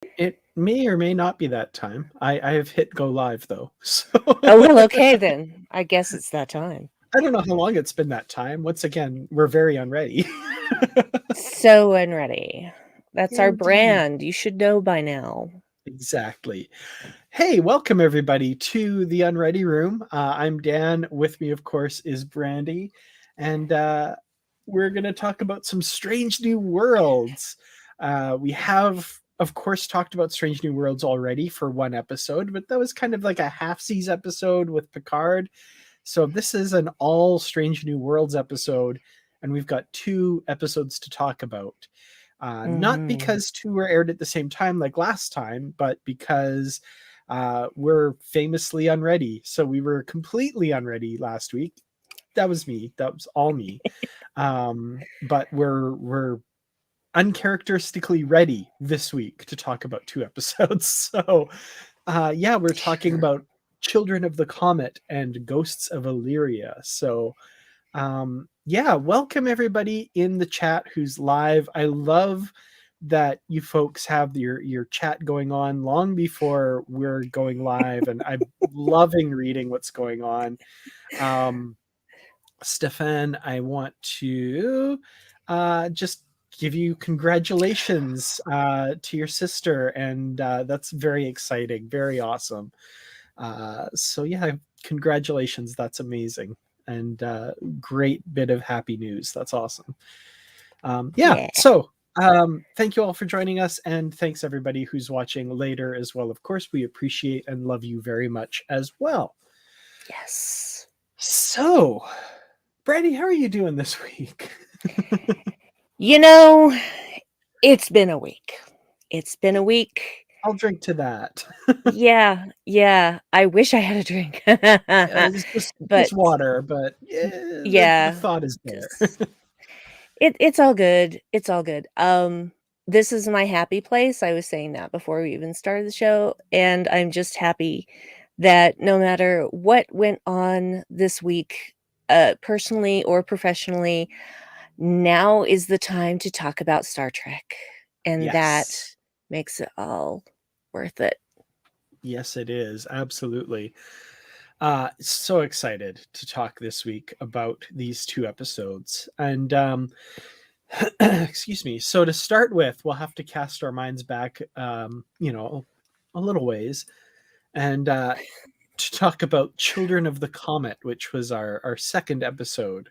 It may or may not be that time. I have hit go live though. So Oh, well, okay then. I guess it's that time. I don't know how long it's been that time. Once again, we're very unready. So Unready. That's our Indeed. brand. You should know by now. Exactly. Hey, welcome everybody to the Unready Room. I'm Dan. With me, of course, is Brandi. And we're going to talk about some Strange New Worlds. We have, of course, talked about Strange New Worlds already for one episode, but that was kind of like a half-seas episode with Picard. So this is an all Strange New Worlds episode, and we've got two episodes to talk about. Not Mm-hmm. because two were aired at the same time like last time, but because we're famously unready. So we were completely unready last week. That was me. That was all me. But we're uncharacteristically ready this week to talk about two episodes. So yeah, we're talking Sure. about Children of the Comet and Ghosts of Illyria. So yeah, welcome everybody in the chat who's live. I love that you folks have your chat going on long before we're going live, and I'm loving reading what's going on. um Stefan, I want to just give you congratulations to your sister, and that's very exciting, very awesome. So yeah, congratulations, that's amazing, and great bit of happy news. That's awesome. Yeah, Yeah. so thank you all for joining us, and thanks everybody who's watching later as well. Of course, we appreciate and love you very much as well. Yes. So, Brady, how are you doing this week? You know, it's been a week. It's been a week. I'll drink to that. Yeah, yeah. I wish I had a drink. It's But just water, but yeah, the yeah, thought is there. just it's all good. It's all good. This is my happy place. I was saying that before we even started the show, and I'm just happy that no matter what went on this week, personally or professionally, now is the time to talk about Star Trek, and that Yes. makes it all worth it. Yes, it is. Absolutely. So excited to talk this week about these two episodes. And excuse me. So to start with, we'll have to cast our minds back, a little ways, and to talk about Children of the Comet, which was our second episode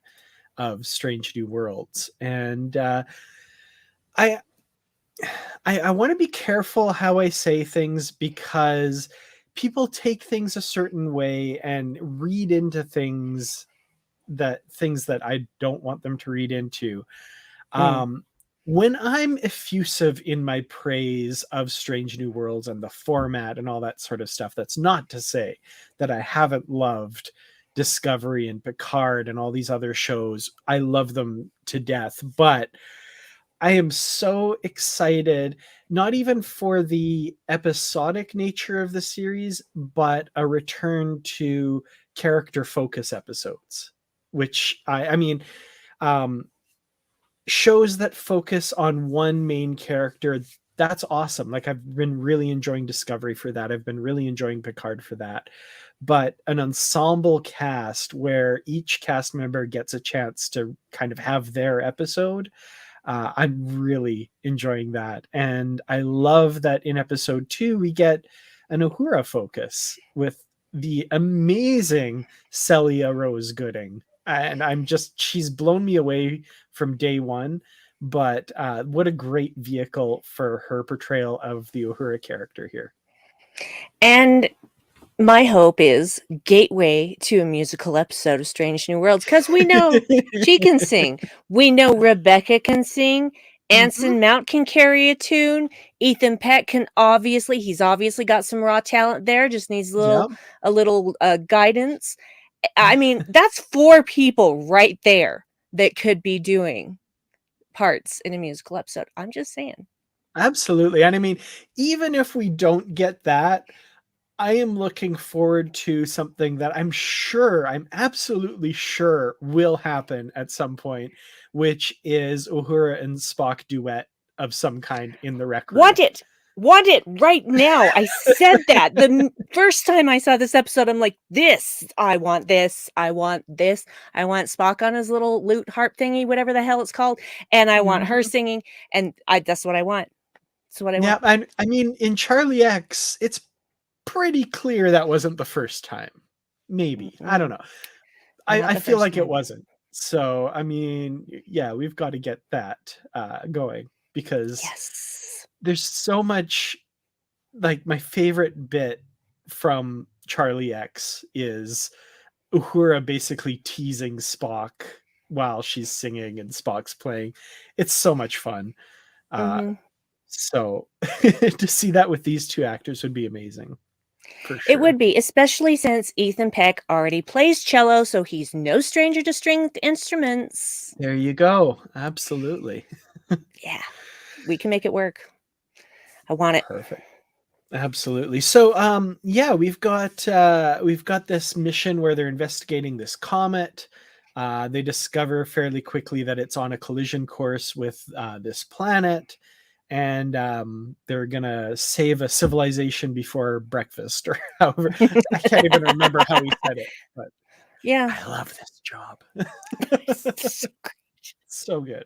of Strange New Worlds. And I I want to be careful how I say things, because people take things a certain way and read into things that I don't want them to read into. Mm. Um, when I'm effusive in my praise of Strange New Worlds and the format and all that sort of stuff, that's not to say that I haven't loved Discovery and Picard and all these other shows. I love them to death, but I am so excited, not even for the episodic nature of the series, but a return to character focus episodes, which I mean, um, shows that focus on one main character. That's awesome. Like, I've been really enjoying Discovery for that. I've been really enjoying Picard for that. But an ensemble cast where each cast member gets a chance to kind of have their episode, I'm really enjoying that. And I love that in episode 2, we get an Uhura focus with the amazing Celia Rose Gooding. And she's blown me away from day one. But what a great vehicle for her portrayal of the Uhura character here. And my hope is gateway to a musical episode of Strange New Worlds, because we know she can sing. We know Rebecca can sing. Mhm. Anson Mount can carry a tune. Ethan Peck can he's obviously got some raw talent there. Just needs Yep. a little guidance. I mean, that's four people right there that could be doing parts in a musical episode. I'm just saying. Absolutely. And I mean, even if we don't get that, I am looking forward to something that I'm absolutely sure will happen at some point, which is Uhura and Spock duet of some kind in the Rec Room. Want it. want it right now. I said that the first time I saw this episode. I'm like, I want this. I want this. I want Spock on his little lute harp thingy, whatever the hell it's called, and I want her singing. And that's what I want. That's what I Yeah, want. I mean, in Charlie X, it's pretty clear that wasn't the first time. Maybe. I don't know. Not I the feel first like it time. wasn't. So, I mean, yeah, we've got to get that going because Yes. there's so much. Like, my favorite bit from Charlie X is Uhura basically teasing Spock while she's singing and Spock's playing. It's so much fun. Uh, Mm-hmm. so to see that with these two actors would be amazing. For It sure. would be, especially since Ethan Peck already plays cello, so he's no stranger to stringed instruments. There you go. Absolutely. Yeah, we can make it work. I want it. Perfect. Absolutely. So yeah, we've got this mission where they're investigating this comet. They discover fairly quickly that it's on a collision course with this planet, and they're gonna save a civilization before breakfast, or however. I can't even remember how he said it, but Yeah. I love this job. So great. So good.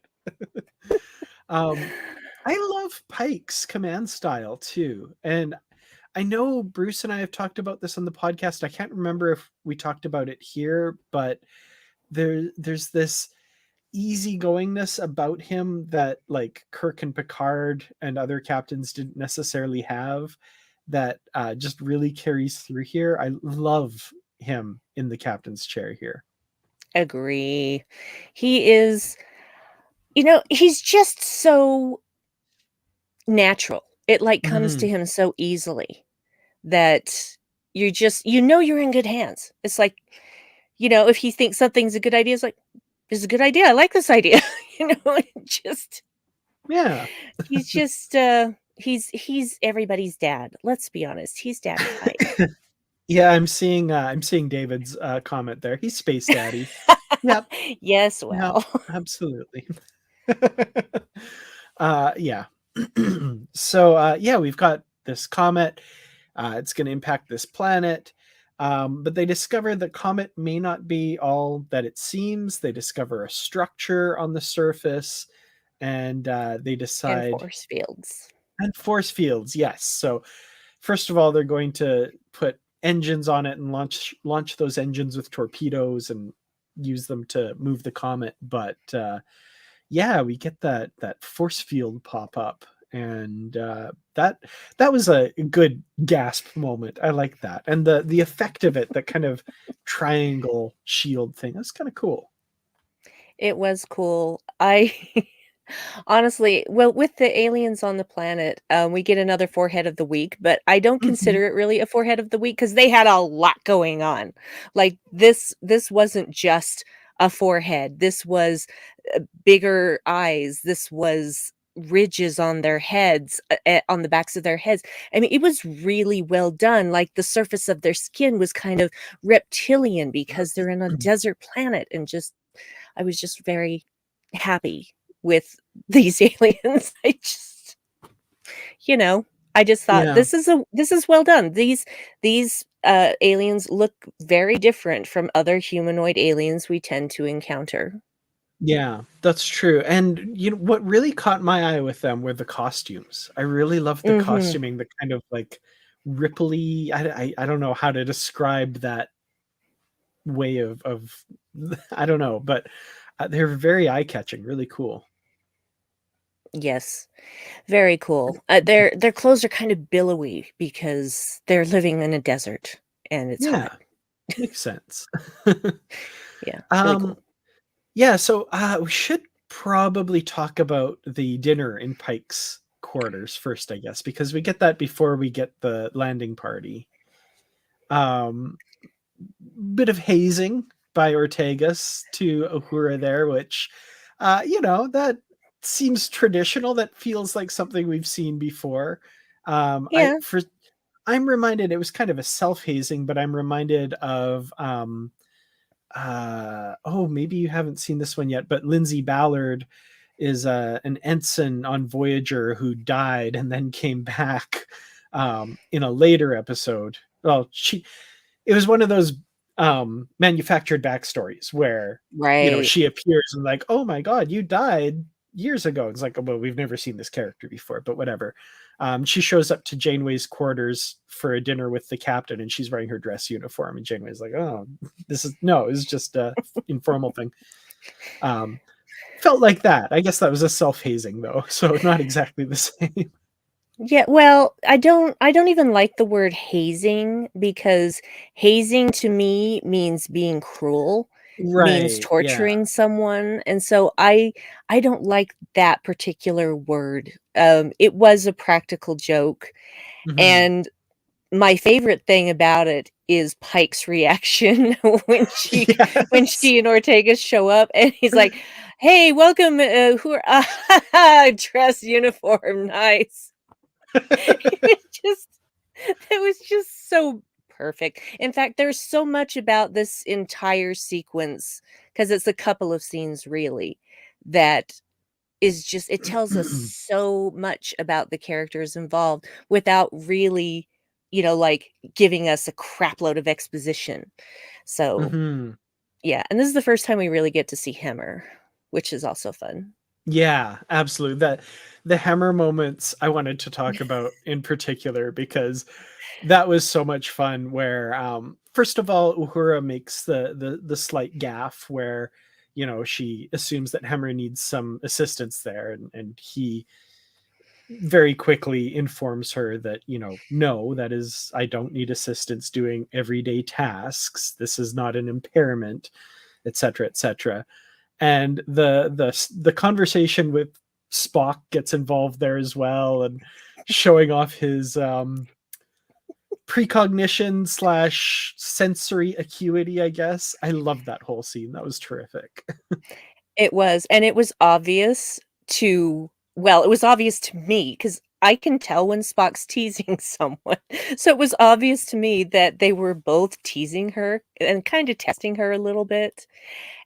I love Pike's command style too, and I know Bruce and I have talked about this on the podcast. I can't remember if we talked about it here, but there's this easygoingness about him that like Kirk and Picard and other captains didn't necessarily have, that just really carries through here. I love him in the captain's chair here. Agree. He is, he's just so natural. It like comes to Mhm. him so easily that you're in good hands. It's like, if he thinks something's a good idea, it's like, this is a good idea. I like this idea. Just Yeah. he's just he's everybody's dad. Let's be honest. He's Daddy Pike. Yeah, I'm seeing David's comment there. He's Space Daddy. Yep. Yes, Yep. well. Absolutely. Yeah. So yeah, we've got this comet. It's going to impact this planet. But they discover the comet may not be all that it seems. They discover a structure on the surface, and they And decide. force fields. And force fields, yes. So first of all, they're going to put engines on it and launch those engines with torpedoes and use them to move the comet. But yeah, we get that force field pop up, and that was a good gasp moment. I like that, and the effect of it, that kind of triangle shield thing, that's kind of cool. It was cool. I honestly, well, with the aliens on the planet, we get another forehead of the week, but I don't Mhm. consider it really a forehead of the week because they had a lot going on. Like this wasn't just a forehead. This was bigger eyes. This was ridges on their heads, on the backs of their heads. I mean, it was really well done. Like the surface of their skin was kind of reptilian because they're in a desert planet, and just I was just very happy with these aliens. You know, I just thought Yeah. this is well done. These aliens look very different from other humanoid aliens we tend to encounter. Yeah, that's true. And you know what really caught my eye with them were the costumes. I really loved the Mhm. costuming, the kind of like ripply. I don't know how to describe that way of I don't know, but they're very eye catching, really cool. Yes. Very cool. Their clothes are kind of billowy because they're living in a desert and it's hot. Yeah, makes sense. Yeah, really um, cool. yeah, so we should probably talk about the dinner in Pike's quarters first, I guess, because we get that before we get the landing party. Um, Bit of hazing by Ortegas to Uhura there, which, that seems traditional. That feels like something we've seen before. Yeah. I'm reminded it was kind of a self hazing, but I'm reminded of oh, maybe you haven't seen this one yet, but Lindsay Ballard is an ensign on Voyager who died and then came back in a later episode. Well, it was one of those manufactured backstories where, you know, Right. she appears and like, oh my god, you died years ago. It's like, well, we've never seen this character before, but whatever. She shows up to Janeway's quarters for a dinner with the captain, and she's wearing her dress uniform, and Janeway's like, oh, it's just a informal thing. Felt like that. I guess that was a self-hazing though, so not exactly the same. Yeah, well, I don't even like the word hazing, because hazing to me means being cruel, means Right. Yeah. torturing someone, and so I don't like that particular word. It was a practical joke, Mm-hmm. and my favorite thing about it is Pike's reaction when Yes. she and Ortega show up, and he's like, "Hey, welcome, who are dress uniform, nice." It just it was just so perfect. In fact, there's so much about this entire sequence, because it's a couple of scenes really, that is just, it tells us so much about the characters involved without really, like, giving us a crap load of exposition. So, Mm-hmm. yeah, and this is the first time we really get to see Hammer, which is also fun. Yeah, absolutely. The hammer moments I wanted to talk about in particular because that was so much fun where first of all Uhura makes the slight gaffe where, you know, she assumes that Hammer needs some assistance there, and he very quickly informs her that, you know, no, that is, I don't need assistance doing everyday tasks. This is not an impairment, etc., etc. And the conversation with Spock gets involved there as well, and showing off his precognition slash sensory acuity, I guess. I love that whole scene. That was terrific. It was, and it was obvious it was obvious to me, because I can tell when Spock's teasing someone. So it was obvious to me that they were both teasing her and kinda testing her a little bit,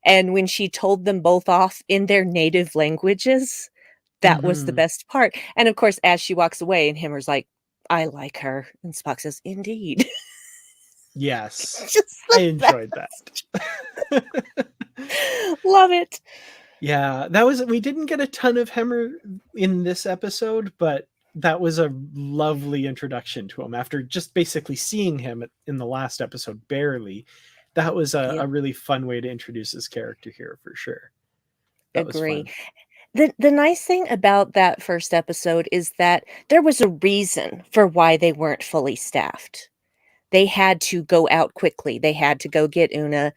and when she told them both off in their native languages, that was the Hmm. best part, and of course, as she walks away and Himmer's like, "I like her," and Spock says, "Indeed." Yes, Just I the enjoyed best. that. Love it. Yeah, that was, we didn't get a ton of Hemmer in this episode, but that was a lovely introduction to him after just basically seeing him in the last episode barely. That was Yep, a really fun way to introduce his character here for sure. That was agree. fun. The nice thing about that first episode is that there was a reason for why they weren't fully staffed. They had to go out quickly. They had to go get Una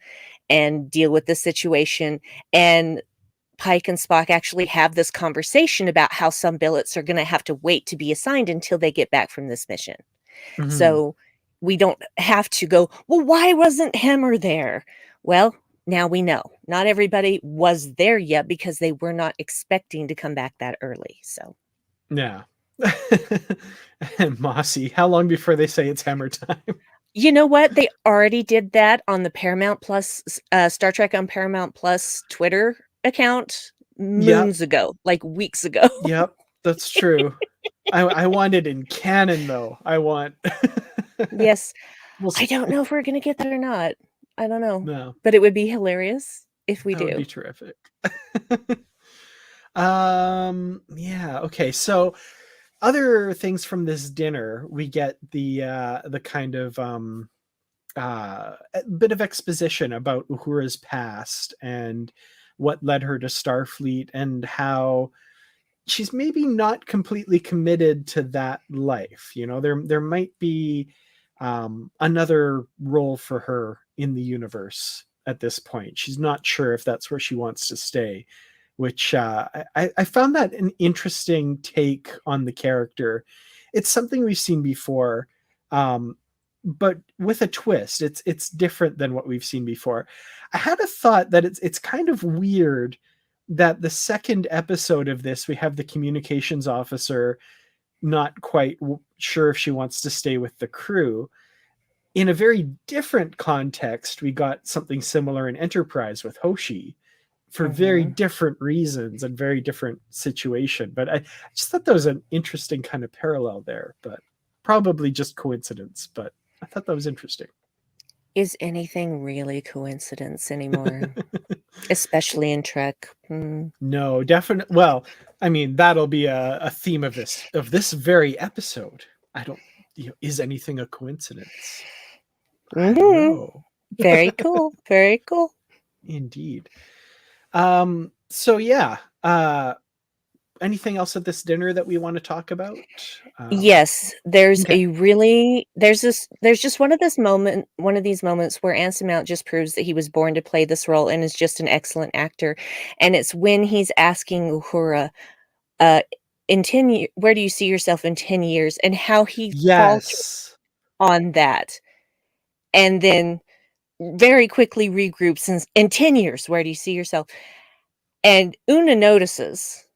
and deal with the situation, and Pike and Spock actually have this conversation about how some billets are gonna have to wait to be assigned until they get back from this mission. Hmm. So, we don't have to go, "Well, why wasn't Hammer there?" Well, now we know. Not everybody was there yet because they were not expecting to come back that early, so Yeah. And Mossy, how long before they say it's Hammer time? you know what? They already did that on the Paramount Plus, Star Trek on Paramount Plus Twitter account Yep, moons ago, like weeks ago. yep, that's true. I want it in canon though. I want Yes. we'll I see. don't know if we're gonna get that or not. I don't know, No, but it would be hilarious if we that would be do. terrific. Yeah, okay. So other things from this dinner, we get the kind of a bit of exposition about Uhura's past and what led her to Starfleet and how she's maybe not completely committed to that life. You know, there might be another role for her in the universe at this point. She's not sure if that's where she wants to stay, which I found that an interesting take on the character. It's something we've seen before, um, but with a twist. It's different than what we've seen before. I had a thought that it's kind of weird that the second episode of this, we have the communications officer not quite sure if she wants to stay with the crew. In a very different context, we got something similar in Enterprise with Hoshi for very different reasons and very different situation. But I just thought that was an interesting kind of parallel there, but probably just coincidence. But I thought that was interesting. Is anything really coincidence anymore? Especially in Trek. No, definitely. Well, I mean, that'll be a theme of this very episode. I don't. Is anything a coincidence? I don't know. Very cool. Very cool. Indeed. So yeah. Anything else at this dinner that we want to talk about? Yes, there's Okay. there's just one of these moments where Anson Mount just proves that he was born to play this role and is just an excellent actor. And it's when he's asking Uhura, in 10 years, where do you see yourself in 10 years? And how he falters Yes. on that. And then very quickly regroups and in 10 years, where do you see yourself? And Una notices,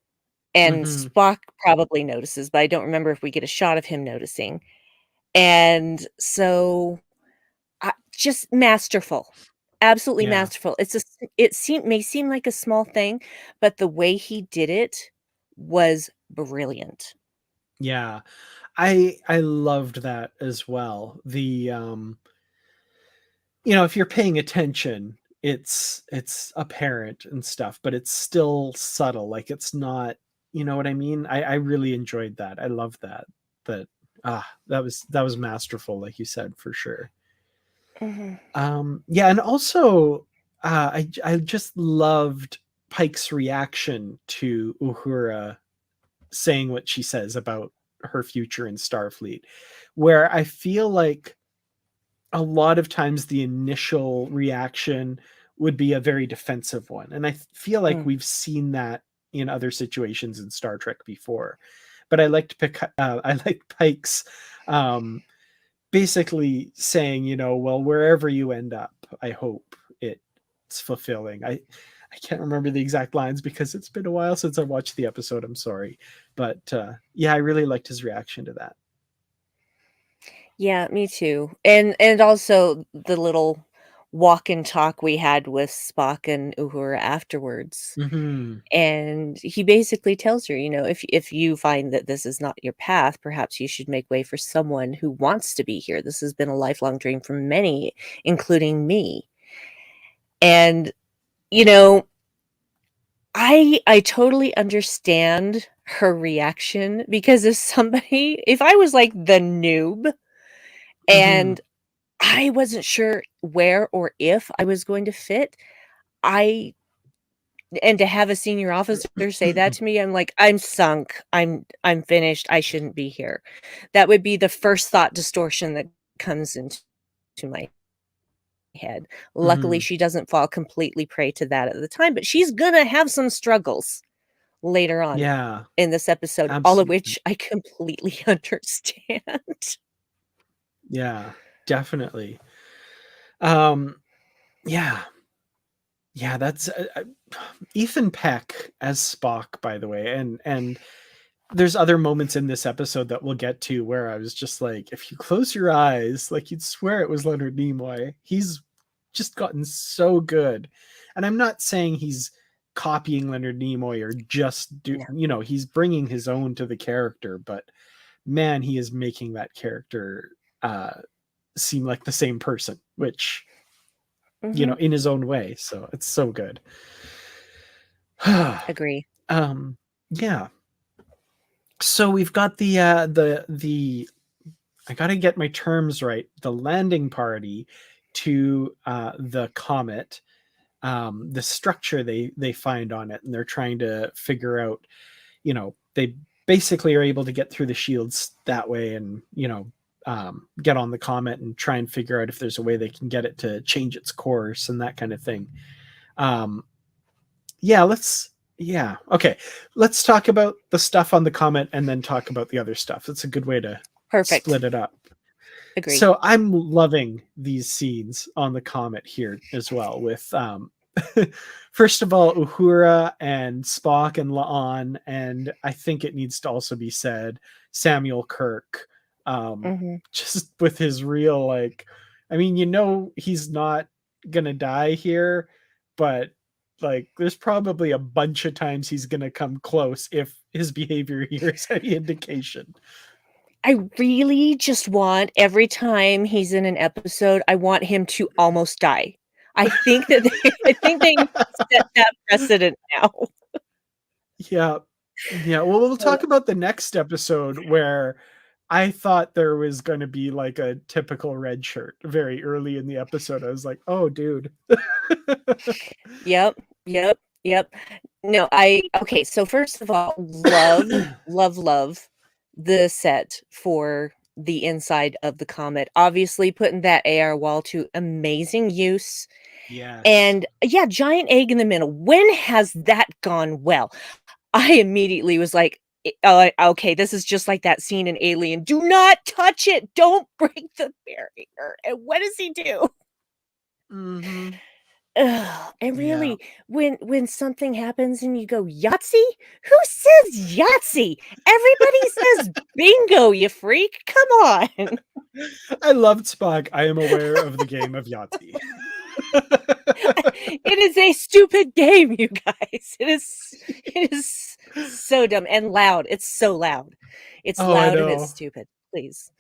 and Mm-hmm. Spock probably notices, but I don't remember if we get a shot of him noticing. And so, just masterful, absolutely Yeah. masterful. May seem like a small thing, but the way he did it was brilliant. Yeah. I loved that as well. The if you're paying attention, it's apparent and stuff, but it's still subtle. Like it's not, you know what I mean? I really enjoyed that. I love that. That that was masterful, like you said, for sure. Yeah, and also I just loved Pike's reaction to Uhura saying what she says about her future in Starfleet, where I feel like a lot of times the initial reaction would be a very defensive one. And I feel like we've seen that in other situations in Star Trek before. But I liked Pike's basically saying, well, wherever you end up, I hope it's fulfilling. I can't remember the exact lines because it's been a while since I watched the episode. I'm sorry. But yeah, I really liked his reaction to that. Yeah, me too. And also the little walk and talk we had with Spock and Uhura afterwards. Mm-hmm. And he basically tells her, if you find that this is not your path, perhaps you should make way for someone who wants to be here. This has been a lifelong dream for many, including me. And I totally understand her reaction, because if I was like the noob Mm-hmm. and I wasn't sure where or if I was going to fit, and to have a senior officer say that to me, I'm like, I'm sunk. I'm finished. I shouldn't be here. That would be the first thought distortion that comes into my head. Luckily, Mm-hmm. she doesn't fall completely prey to that at the time, but she's gonna have some struggles later on Yeah, in this episode, all of absolutely. which I completely understand. Yeah, definitely. Um, yeah, yeah. That's Ethan Peck as Spock, by the way, and there's other moments in this episode that we'll get to where I was just like, if you close your eyes, like you'd swear it was Leonard Nimoy. He's just gotten so good, and I'm not saying he's copying Leonard Nimoy or just he's bringing his own to the character, but man, he is making that character seem like the same person, which in his own way. So it's so good. Agree. Yeah. So we've got the I got to get my terms right. The landing party to the Comet, the structure they find on it, and they're trying to figure out. They basically are able to get through the shields that way, and get on the Comet and try and figure out if there's a way they can get it to change its course and that kind of thing. Yeah, okay. Let's talk about the stuff on the Comet and then talk about the other stuff. That's a good way to Perfect. split it up. Agree. So I'm loving these scenes on the Comet here as well with first of all, Uhura and Spock and La'an, and I think it needs to also be said, Samuel Kirk, just with his real, like, I mean, he's not gonna die here, but Like, there's probably a bunch of times he's gonna come close if his behavior here is any indication. I really just want every time he's in an episode, I want him to almost die. I think that I think they need to set that precedent now. Yeah. Yeah, well, we'll talk about the next episode where I thought there was gonna be, like, a typical red shirt very early in the episode. I was like, "Oh, dude." Yep, yep, yep. No, okay, so first of all, love the set for the inside of the Comet. Obviously, putting that AR wall to amazing use. Yes. And yeah, giant egg in the middle. When has that gone well? I immediately was like, okay, this is just like that scene in Alien. Do not touch it. Don't break the barrier. And what does he do? Mhm. Ugh, and Yeah. really, when something happens and you go, "Yahtzee?" Who says Yahtzee? Everybody says bingo, you freak. Come on. I loved Spock. I am aware of the game of Yahtzee. It is a stupid game, you guys. It is so dumb and loud. It's so loud. It's Oh, I loud and it's know. stupid. Please.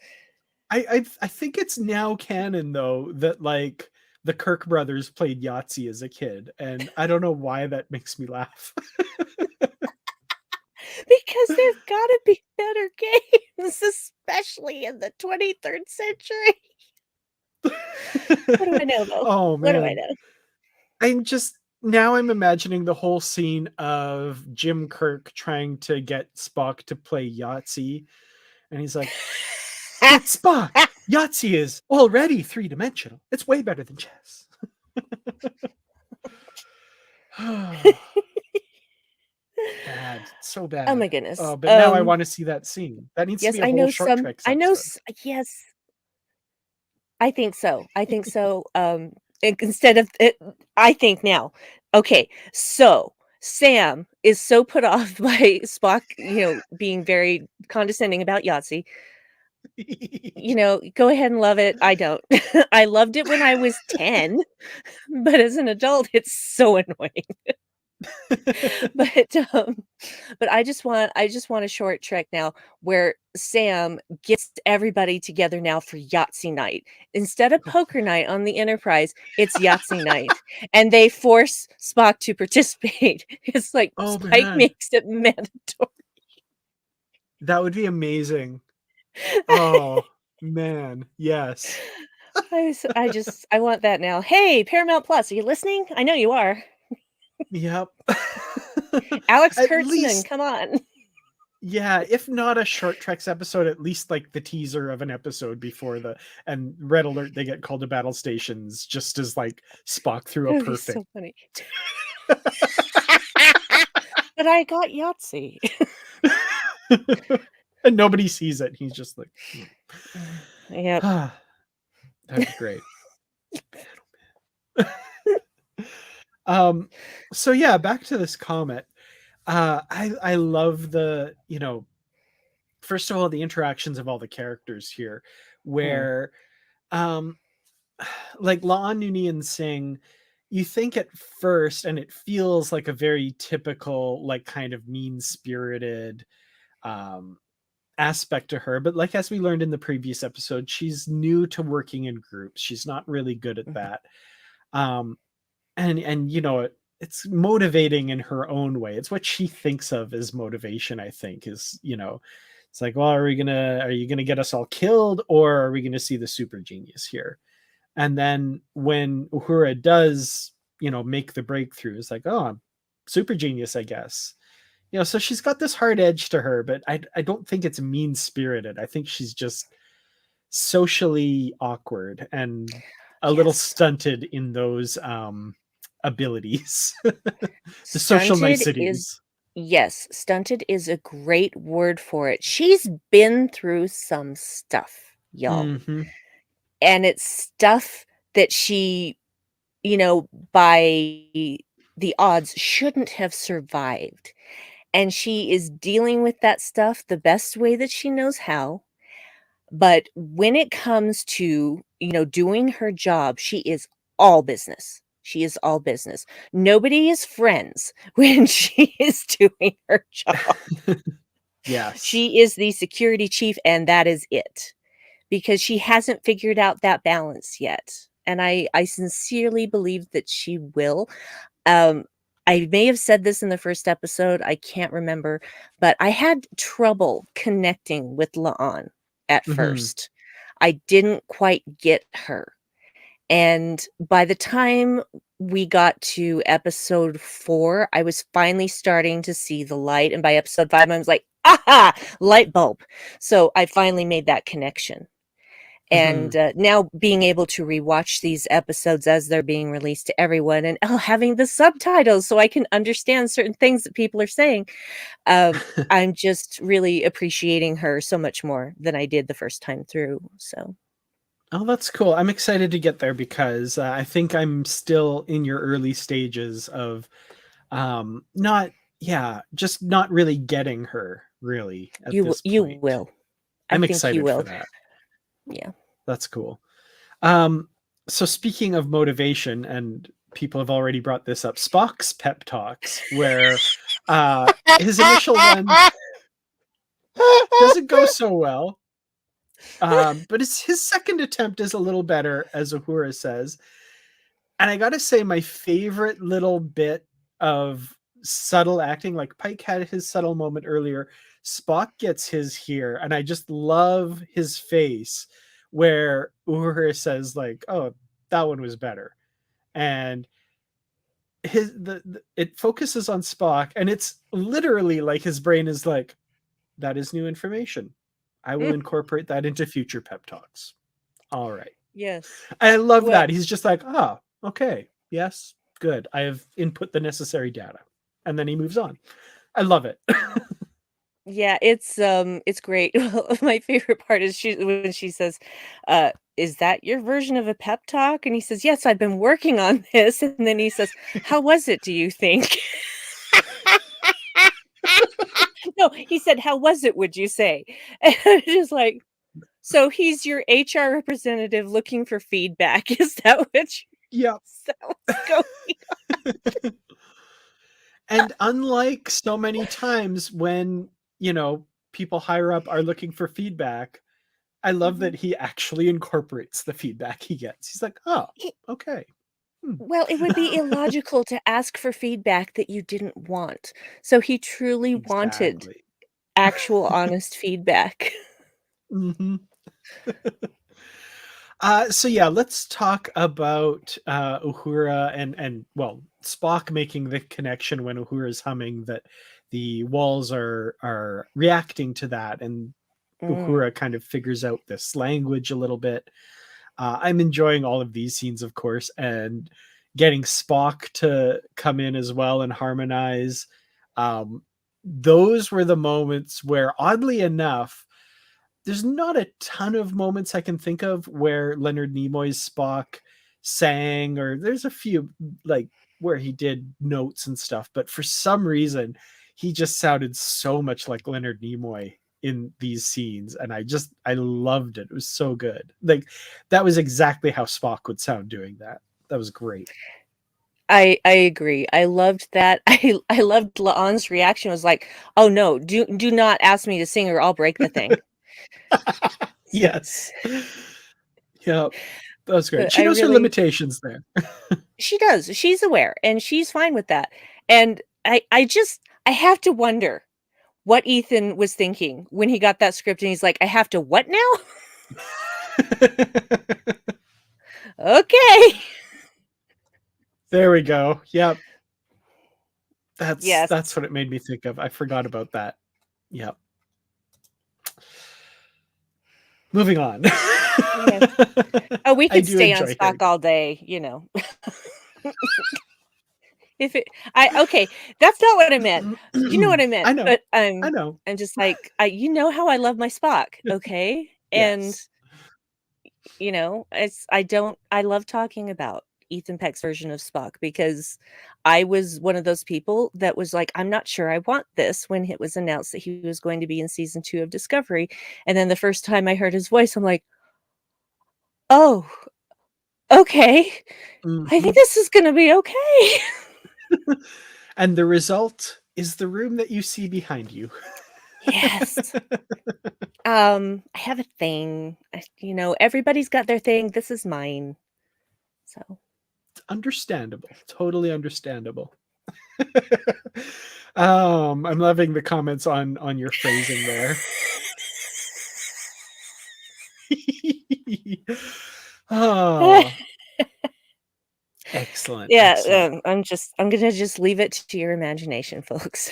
I think it's now canon though that like the Kirk brothers played Yahtzee as a kid, and I don't know why that makes me laugh. Because there's gotta be better games, especially in the 23rd century. What do I know, though? Oh What do I man, know? I'm imagining the whole scene of Jim Kirk trying to get Spock to play Yahtzee, and he's like, "But Spock, Yahtzee is already three-dimensional. It's way better than chess." Bad, so Oh bad. my goodness. But now I want to see that scene. That needs to Yes, be a whole short treks I know episode. s yes, I think so. I think so. Instead of it, I think now. Okay, so Sam is so put off by Spock, being very condescending about Yahtzee. Go ahead and love it. I don't. I loved it when I was 10, but as an adult, it's so annoying. But, but I just want a short trek now where Sam gets everybody together now for Yahtzee night. Instead of poker night on the Enterprise, it's Yahtzee night, and they force Spock to participate. It's like Oh Spike man, makes it mandatory. that would be amazing. Oh man, yes. I want that now. Hey, Paramount Plus, are you listening? I know you are. Yep. Alex At Kurtzman, least, come on. yeah, if not a short treks episode, at least like the teaser of an episode before the and red alert they get called to battle stations just as like Spock threw a That would be perfect. so funny. But I got Yahtzee. And nobody sees it. He's just like, Yep. ah, that'd be great. So yeah, back to this comet. I love the, first of all, the interactions of all the characters here, Mm. where um like La'an, Nooney, and Singh, you think at first, and it feels like a very typical, like kind of mean-spirited um aspect to her, but like as we learned in the previous episode, she's new to working in groups. She's not really good at Mhm. that. Um and it's motivating in her own way. It's what she thinks of as motivation, I think, is, it's like, well, are you gonna get us all killed, or are we gonna see the super genius here? And then when Uhura does, make the breakthrough, it's like, oh, I'm super genius, I guess. So she's got this hard edge to her, but I don't think it's mean spirited. I think she's just socially awkward and a little Yes. stunted in those abilities. The social Stunted is niceties. yes, stunted is a great word for it. She's been through some stuff, y'all. Hmm. And it's stuff that she, by the odds shouldn't have survived. And she is dealing with that stuff the best way that she knows how. But when it comes to, doing her job, she is all business. She is all business. Nobody is friends when she is doing her job. Yes. She is the security chief, and that is it. Because she hasn't figured out that balance yet. And I sincerely believe that she will. I may have said this in the first episode, I can't remember, but I had trouble connecting with La'an at first. I didn't quite get her. And by the time we got to episode 4, I was finally starting to see the light. And by episode 5, I was like, aha, light bulb. So I finally made that connection. And now being able to rewatch these episodes as they're being released to everyone, and having the subtitles so I can understand certain things that people are saying, I'm just really appreciating her so much more than I did the first time through. So, oh, that's cool. I'm excited to get there because I think I'm still in your early stages of just not really getting her really at this you point. will. I'm I think you excited will. for that. Yeah. That's cool. So speaking of motivation, and people have already brought this up, Spock's pep talks, where his initial one doesn't go so well. But his second attempt is a little better, as Uhura says. And I gotta say, my favorite little bit of subtle acting, like Pike had his subtle moment earlier, Spock gets his here, and I just love his face where Uhura says, like, oh, that one was better. And it focuses on Spock, and it's literally like his brain is like, that is new information. I will incorporate that into future pep talks. All right. Yes. I love that. He's just like, oh, okay. Yes, good. I have input the necessary data. And then he moves on. I love it. Yeah, it's great. My favorite part is when she says, "Is that your version of a pep talk?" And he says, "Yes, I've been working on this." And then he says, "How was it, do you think?" No, he said, "How was it, would you say?" And I'm just like, so he's your HR representative looking for feedback. Is that what Yep. what's going on? And unlike so many times when, people higher up are looking for feedback, I love that he actually incorporates the feedback he gets. He's like, oh, okay. Well, it would be illogical to ask for feedback that you didn't want. So he truly wanted Exactly. actual honest feedback. Mm-hmm. So yeah, let's talk about Uhura and well, Spock making the connection when Uhura is humming that the walls are reacting to that, and Uhura kind of figures out this language a little bit. I'm enjoying all of these scenes, of course, and getting Spock to come in as well and harmonize. Those were the moments where, oddly enough, there's not a ton of moments I can think of where Leonard Nimoy's Spock sang, or there's a few like where he did notes and stuff, but for some reason he just sounded so much like Leonard Nimoy in these scenes, and I loved it. It was so good. Like that was exactly how Spock would sound doing that. That was great. I agree. I loved that. I loved La'an's reaction was like, "Oh no, do not ask me to sing or I'll break the thing." Yes. Yeah. That was great. She I knows her really limitations there. She does. She's aware and she's fine with that. And I have to wonder what Ethan was thinking when he got that script and he's like, "I have to what now?" Okay. There we go. Yep. Yes. That's what it made me think of. I forgot about that. Yep. Moving on. Yes. Oh, we I could do stay on enjoy Spock all day, you know. If it okay, that's not what I meant. You know what I meant, I know. but I know. I'm just like, you know how I love my Spock, okay? And Yes. I love talking about Ethan Peck's version of Spock because I was one of those people that was like, I'm not sure I want this when it was announced that he was going to be in season 2 of Discovery. And then the first time I heard his voice, I'm like, oh, Okay, I think Mhm. this is gonna be okay. And the result is the room that you see behind you. Yes. I have a thing. Everybody's got their thing. This is mine. So Understandable. Totally understandable. I'm loving the comments on your phrasing there. Oh, excellent, excellent. yeah, I'm gonna just leave it to your imagination, folks.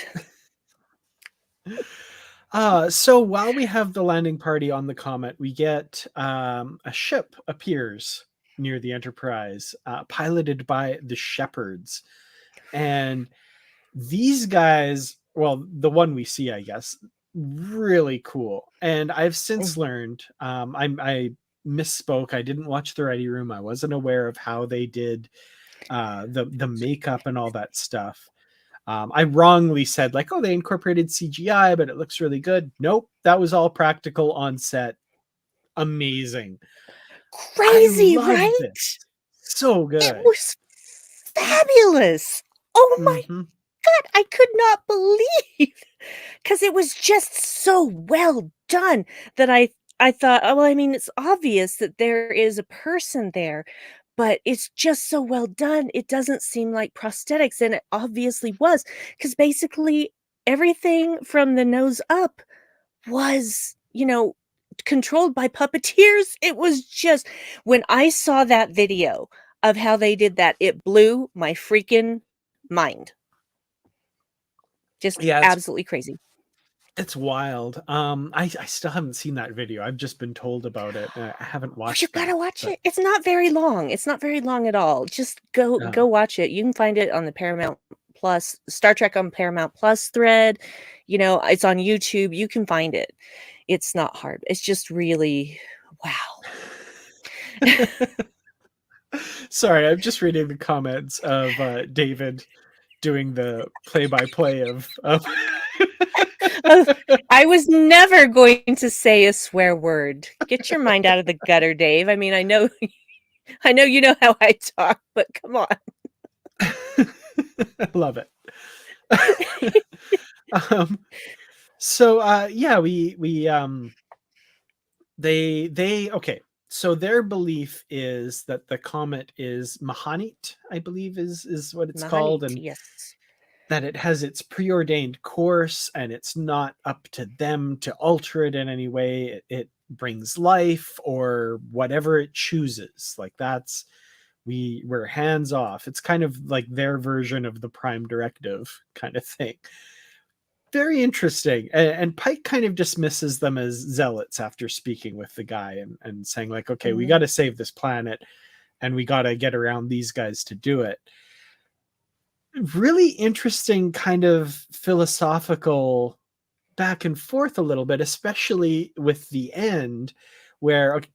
So while we have the landing party on the Comet, we get a ship appears near the Enterprise, piloted by the Shepherds. And these guys, well, the one we see, I guess, really cool. And I've since Mhm. learned, I misspoke. I didn't watch the Ready Room. I wasn't aware of how they did the makeup and all that stuff. I wrongly said like, oh, they incorporated CGI, but it looks really good. Nope, that was all practical on set. Amazing. I Crazy, loved right? it. So It good. was fabulous. Oh my Hmm. god, I could not believe because it was just so well done that I thought, oh, well, I mean, it's obvious that there is a person there, but it's just so well done. It doesn't seem like prosthetics, and it obviously was because basically everything from the nose up was, controlled by puppeteers. It was just when I saw that video of how they did that, it blew my freaking mind. Just Yeah, absolutely crazy. it's wild. I still haven't seen that video. I've just been told about it. I haven't Oh, you watched that, gotta watch but it. It's not very long. It's not very long at all. Just go uh, watch it. You can find it on the Paramount Plus, Star Trek on Paramount Plus thread. It's on YouTube. You can find it. It's not hard. It's just really wow. sorry, I'm just reading the comments of David doing the play-by-play of Oh, I was never going to say a swear word. Get your mind out of the gutter, Dave. I mean, I know you know how I talk, but come on. I love it. um, so yeah, we they okay. So their belief is that the comet is Mahanit, I believe is what it's called, Mahanit, and yes. that it has its preordained course and it's not up to them to alter it in any way. It brings life or whatever it chooses. Like that's we're hands off. It's kind of like their version of the prime directive kind of thing. Very interesting. And Pike kind of dismisses them as zealots after speaking with the guy and saying like, okay, we got Mhm. to save this planet and we got to get around these guys to do it. Really interesting kind of philosophical back and forth a little bit, especially with the end where okay,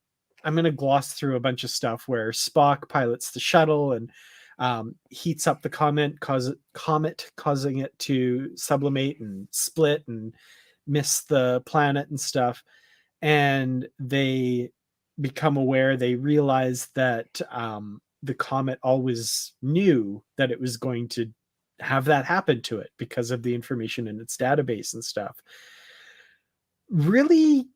I'm going to gloss through a bunch of stuff where Spock pilots the shuttle and heats up the comet, causing it to sublimate and split and miss the planet and stuff. And they become aware, they realize that the comet always knew that it was going to have that happen to it because of the information in its database and stuff. Really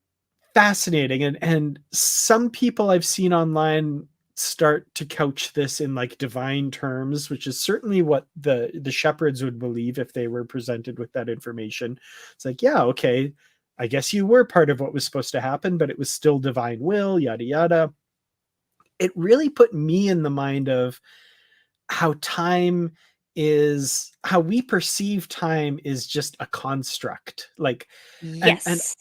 fascinating. And some people I've seen online start to couch this in like divine terms, which is certainly what the shepherds would believe if they were presented with that information. It's like, yeah, okay, I guess you were part of what was supposed to happen, but it was still divine will, yada yada. It really put me in the mind of how time is, how we perceive time is just a construct. Like, and Yes.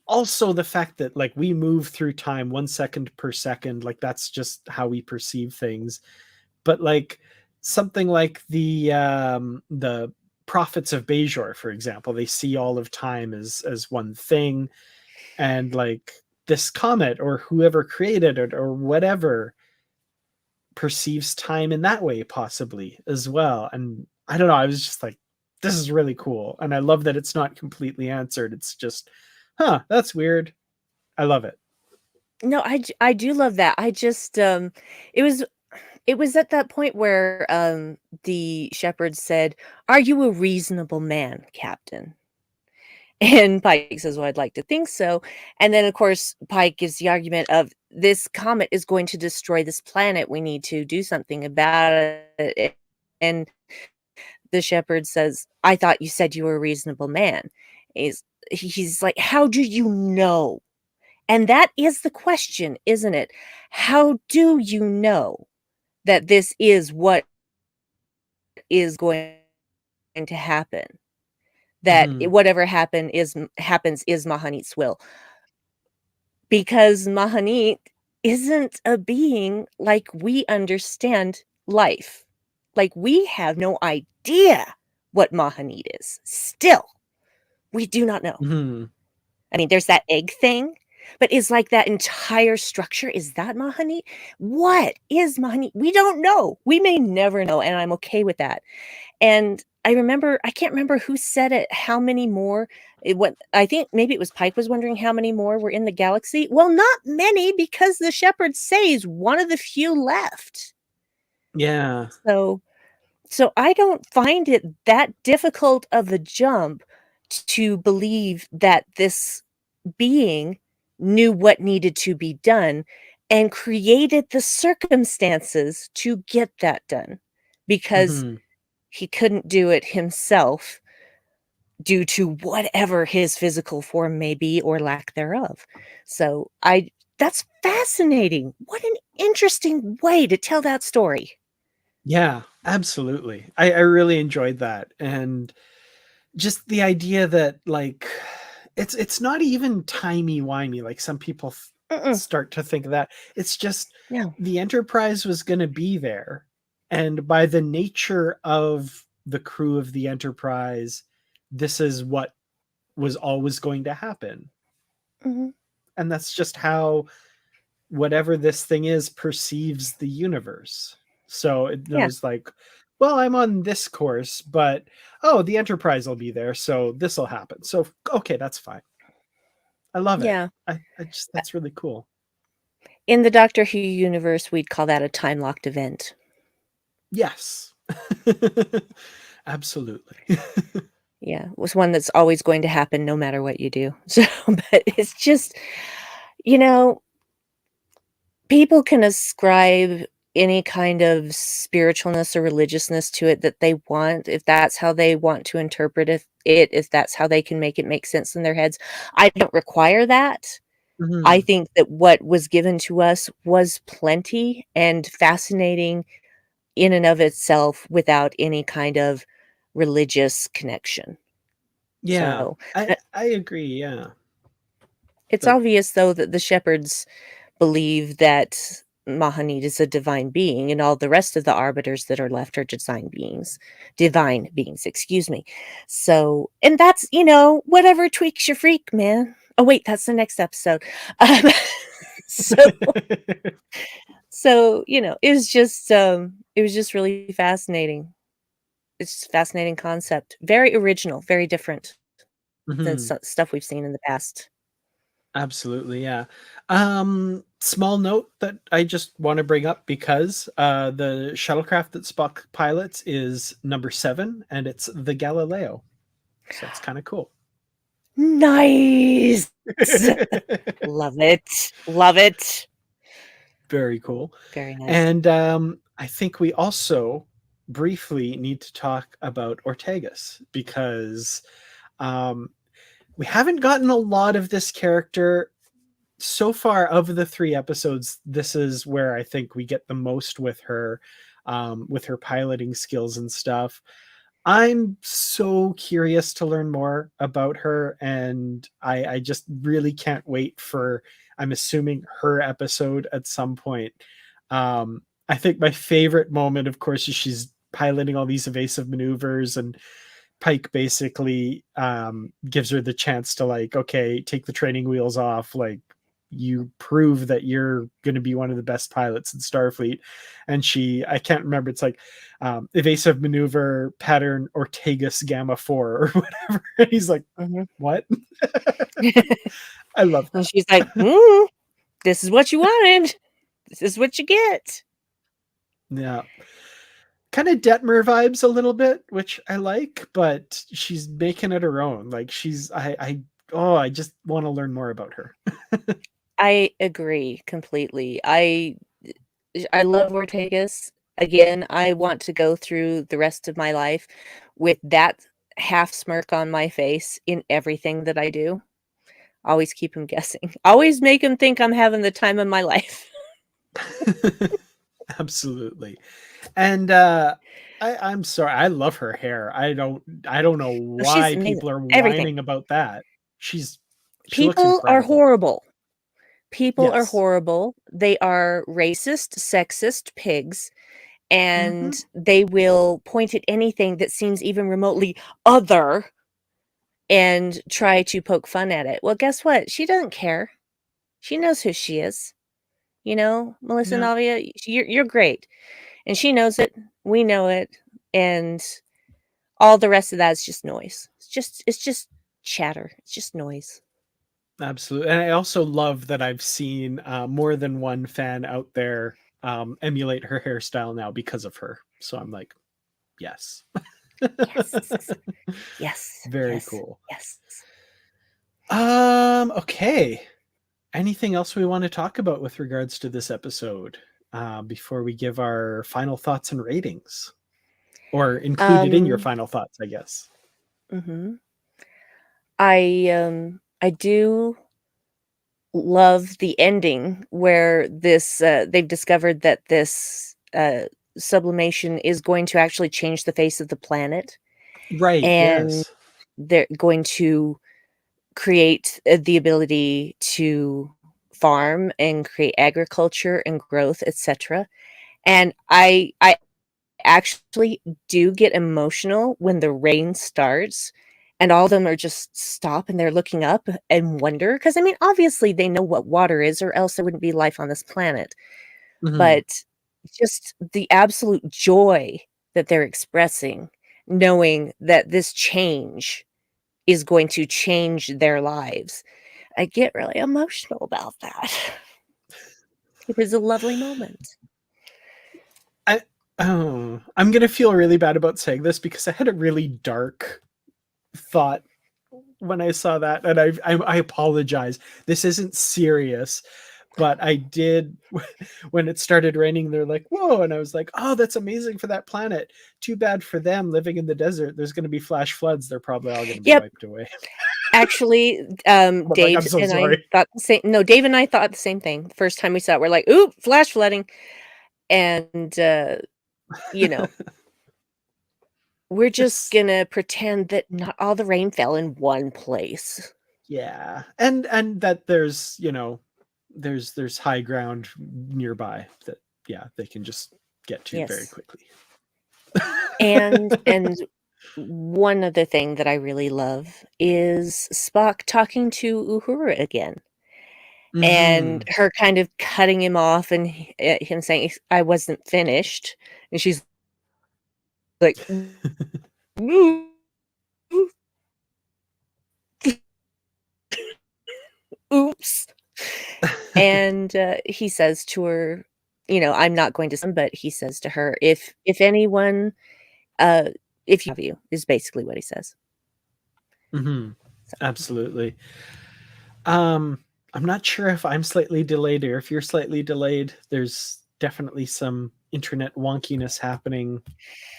also the fact that like we move through time 1 second per second, like that's just how we perceive things. But like something like the prophets of Bajor, for example, they see all of time as one thing. And like this comet or whoever created it or whatever perceives time in that way possibly as well. And I don't know, I was just like, this is really cool. And I love that it's not completely answered. It's just, huh, that's weird. I love it. No, I do love that. I just it was it was at that point where the shepherd said, "Are you a reasonable man, Captain?" And Pike says, "Well, I'd like to think so." And then, of course, Pike gives the argument of this comet is going to destroy this planet. We need to do something about it. And the shepherd says, "I thought you said you were a reasonable man." He's like, "How do you know?" And that is the question, isn't it? How do you know that this is what is going to happen? That Hmm. whatever happens is Mahanit's will. Because Mahanit isn't a being like we understand life. Like, we have no idea what Mahanit is. Still, we do not know. Hmm. I mean, there's that egg thing, but is like that entire structure, is that Mahanit? What is Mahanit? We don't know. We may never know, and I'm okay with that. And I can't remember who said it, how many more. I think maybe it was Pike was wondering how many more were in the galaxy. Well, not many, because the shepherd says one of the few left. Yeah. So I don't find it that difficult of a jump to believe that this being knew what needed to be done and created the circumstances to get that done, because Hmm. he couldn't do it himself due to whatever his physical form may be or lack thereof. So that's fascinating. What an interesting way to tell that story. Yeah, absolutely. I really enjoyed that. And just the idea that, like, it's not even timey-wimey like some people Mm-mm, start to think of that. It's just no. the Enterprise was going to be there, and by the nature of the crew of the Enterprise, this is what was always going to happen. Mhm. And that's just how whatever this thing is perceives the universe. So it Yeah, knows, like, well, I'm on this course, but oh, the Enterprise will be there, so this will happen. So okay, that's fine. I love it. yeah. I just that's really cool. In the Doctor Who universe, we'd call that a time-locked event. Yes. Absolutely. Yeah, it was one that's always going to happen no matter what you do. So, but it's just, you know, people can ascribe any kind of spiritualness or religiousness to it that they want, if that's how they want to interpret if that's how they can make it make sense in their heads. I don't require that. I Mhm. think that what was given to us was plenty and fascinating in and of itself without any kind of religious connection. Yeah. So, I uh, I agree, yeah. it's But obvious, though, that the shepherds believe that Mahanit is a divine being, and all the rest of the arbiters that are left are divine beings, excuse me. So, and that's, whatever tweaks your freak, man. Oh, wait, that's the next episode. Um, so, it was just really fascinating. It's just a fascinating concept. Very original, very different than Mhm. stuff we've seen in the past. Absolutely, yeah. Small note that I just want to bring up because the shuttlecraft that Spock pilots is number 7 and it's the Galileo. So it's kind of cool. Nice. Love it. Love it. Very cool. Very nice. And I think we also briefly need to talk about Ortegas because um, we haven't gotten a lot of this character so far. Of the 3 episodes, this is where I think we get the most with her piloting skills and stuff. I'm so curious to learn more about her, and I just really can't wait for, I'm assuming, her episode at some point. I think my favorite moment, of course, is she's piloting all these evasive maneuvers, and Pike basically gives her the chance to, like, okay, take the training wheels off, like, you prove that you're going to be one of the best pilots in Starfleet. And I can't remember, it's like evasive maneuver pattern Ortegas Gamma 4 or whatever. And he's like, Mhm. what? I love And she's like, that. This is what you wanted. This is what you get. Yeah. Kind of Detmer vibes a little bit, which I like, but she's making it her own. Like I just want to learn more about her. I agree completely. I love Ortegas. Again, I want to go through the rest of my life with that half smirk on my face in everything that I do. Always keep him guessing. Always make him think I'm having the time of my life. Absolutely. And I'm sorry, I love her hair. I don't know She's why amazing. people are Everything. whining about that. She looks People are incredible. horrible. People are Yes. horrible. They are racist, sexist pigs, Hmm. and they will point at anything that seems even remotely other and try to poke fun at it. Well, guess what? She doesn't care. She knows who she is. You know, Melissa Yeah, Navia, you're great. And she knows it. We know it. And all the rest of that is just noise. It's just chatter. It's just noise. absolutely. And I also love that I've seen more than one fan out there emulate her hairstyle now because of her. So I'm like, yes. Yes. Yes. Very Yes. cool. Yes. Okay. Anything else we want to talk about with regards to this episode before we give our final thoughts and ratings? Or included in your Um final thoughts, I guess. mhm. I do love the ending where this they've discovered that this sublimation is going to actually change the face of the planet, Right, and yes. they're going to create the ability to farm and create agriculture and growth, etc. And I actually do get emotional when the rain starts and all of them are just stop and they're looking up and wonder, because I mean obviously they know what water is or else there wouldn't be life on this planet, Mhm. but just the absolute joy that they're expressing, knowing that this change is going to change their lives. I get really emotional about that. It is a lovely moment. I I'm gonna feel really bad about saying this because I had a really dark thought when I saw that, and I apologize. This isn't serious, but I did when it started raining. They're like, "Whoa!" And I was like, "Oh, that's amazing for that planet. Too bad for them living in the desert. There's going to be flash floods. They're probably all going to be Yep. wiped away." Actually, I'm like, "I'm Dave so and I sorry." thought the same no, Dave and I thought the same thing. The first time we saw it, we're like, "Ooh, flash flooding." And, you know, we're just It's gonna pretend that not all the rain fell in one place. yeah, and that there's there's high ground nearby that yeah they can just get to very Yes. quickly. And one other thing that I really love is Spock talking to Uhura again, and Hmm. her kind of cutting him off and him saying, "I wasn't finished," and she's like, "Oops." And, he says to her, "I'm not going to but he says to her, "If anyone, uh, if you have you," is basically what he says. Hmm. So, Absolutely. I'm not sure if I'm slightly delayed or if you're slightly delayed. There's definitely some internet wonkiness happening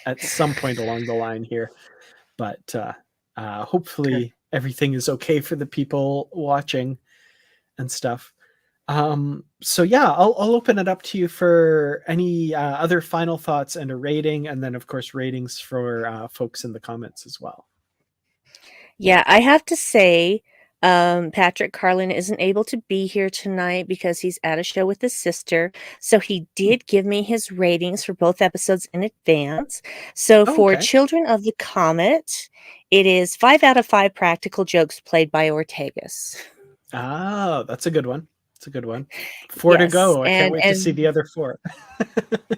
at some point along the line here, but okay. hopefully everything is okay for the people watching and stuff. So yeah, I'll open it up to you for any other final thoughts and a rating, and then of course ratings for folks in the comments as well. Yeah, I have to say, Patrick Carlin isn't able to be here tonight because he's at a show with his sister. So he did give me his ratings for both episodes in advance. So Oh, for okay. Children of the Comet, it is 5 out of 5 practical jokes played by Ortegas. Ah, that's a good one. It's a good one. Four to Yes, go. I can't and wait to see and the other four.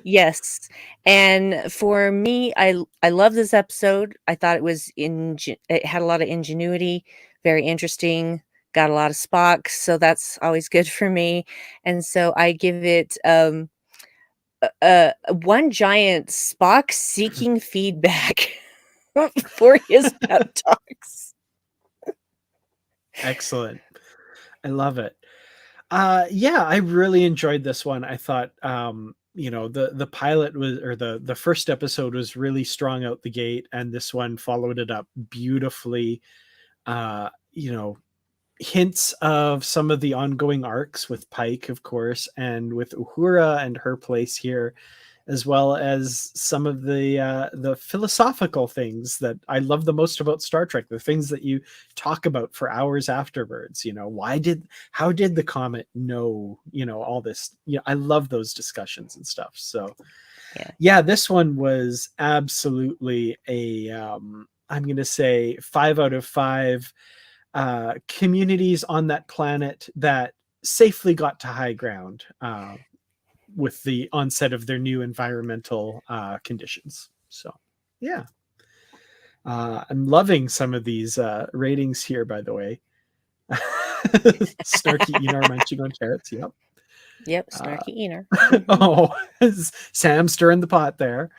yes, and for me, I love this episode. I thought it was it had a lot of ingenuity, very interesting, got a lot of Spocks, so that's always good for me. And so I give it one giant Spock seeking feedback for his pep talks. Excellent. I love it. Yeah, I really enjoyed this one. I thought the pilot was, or the first episode was really strong out the gate, and this one followed it up beautifully. uh you know Hints of some of the ongoing arcs with Pike, of course, and with Uhura and her place here, as well as some of the philosophical things that I love the most about Star Trek, the things that you talk about for hours afterwards. How did the comet know, all this? I love those discussions and stuff. So yeah, this one was absolutely I'm going to say 5 out of 5 communities on that planet that safely got to high ground with the onset of their new environmental conditions. So, yeah. I'm loving some of these ratings here, by the way. Snarky Enar munching on carrots. Yep. Yep, snarky Enar. Oh, Sam stirring the pot there.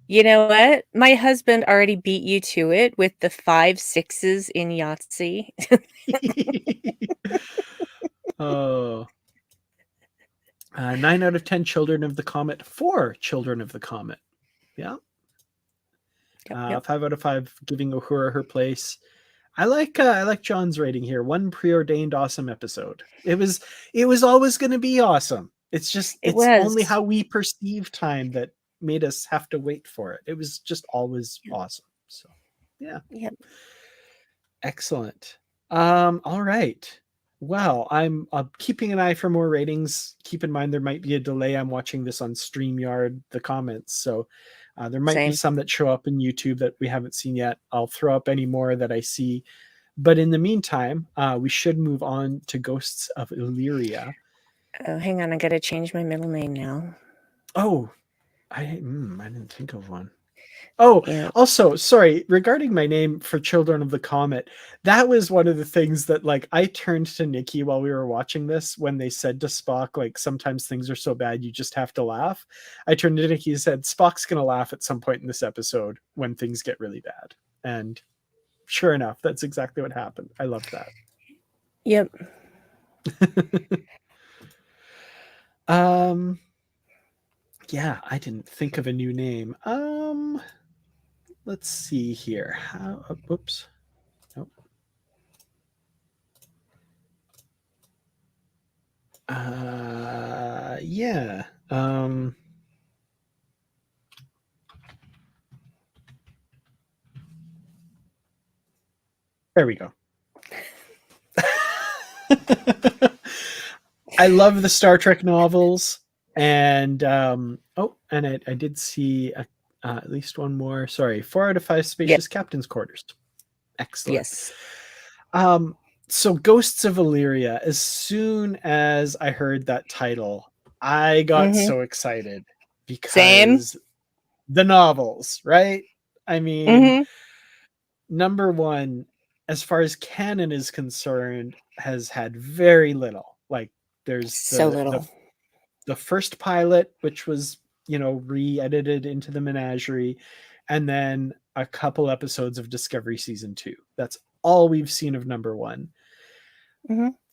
You know what? My husband already beat you to it with the 5 6s in Yahtzee. Oh. 9 out of 10 children of the comet, 4 children of the comet. Yeah. Yep. 5 out of 5 giving Uhura her place. I like John's rating here. 1 preordained awesome episode. It was always going to be awesome. It's only how we perceive time that made us have to wait for it. It was just always awesome. So, yeah. Yep. Excellent. All right. Well, I'm keeping an eye for more ratings. Keep in mind there might be a delay. I'm watching this on StreamYard, the comments. So there might be some that show up in YouTube that we haven't seen yet. I'll throw up any more that I see. But in the meantime, we should move on to Ghosts of Illyria. Oh, hang on. I got to change my middle name now. Oh, I didn't think of one. Oh, yeah. Also, sorry, regarding my name for Children of the Comet, that was one of the things that, like, I turned to Nikki while we were watching this when they said to Spock, like, sometimes things are so bad you just have to laugh. I turned to Nikki and said, Spock's going to laugh at some point in this episode when things get really bad. And sure enough, that's exactly what happened. I love that. Yep. Yeah, I didn't think of a new name. Let's see here. Whoops. Nope. Yeah. There we go. I love the Star Trek novels, and I did see at least one more. Sorry, 4 out of 5 spacious captain's quarters. Excellent. Yes. So Ghosts of Illyria, as soon as I heard that title, I got so excited because the novels, right? I mean, number one, as far as canon is concerned, has had very little. Like, there's the first pilot, which was, re-edited into the menagerie, and then a couple episodes of Discovery Season 2. That's all we've seen of number one.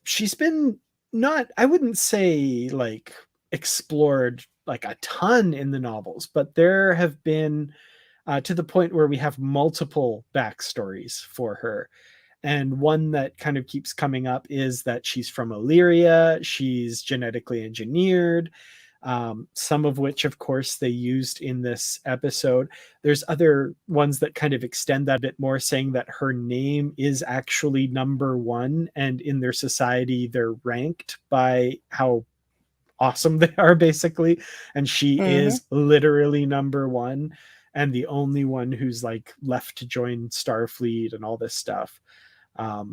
She's been I wouldn't say like explored like a ton in the novels, but there have been to the point where we have multiple backstories for her. And one that kind of keeps coming up is that she's from Illyria. She's genetically engineered, some of which, of course, they used in this episode. There's other ones that kind of extend that a bit more, saying that her name is actually number one, and in their society, they're ranked by how awesome they are, basically. And she is literally number one, and the only one who's like left to join Starfleet and all this stuff.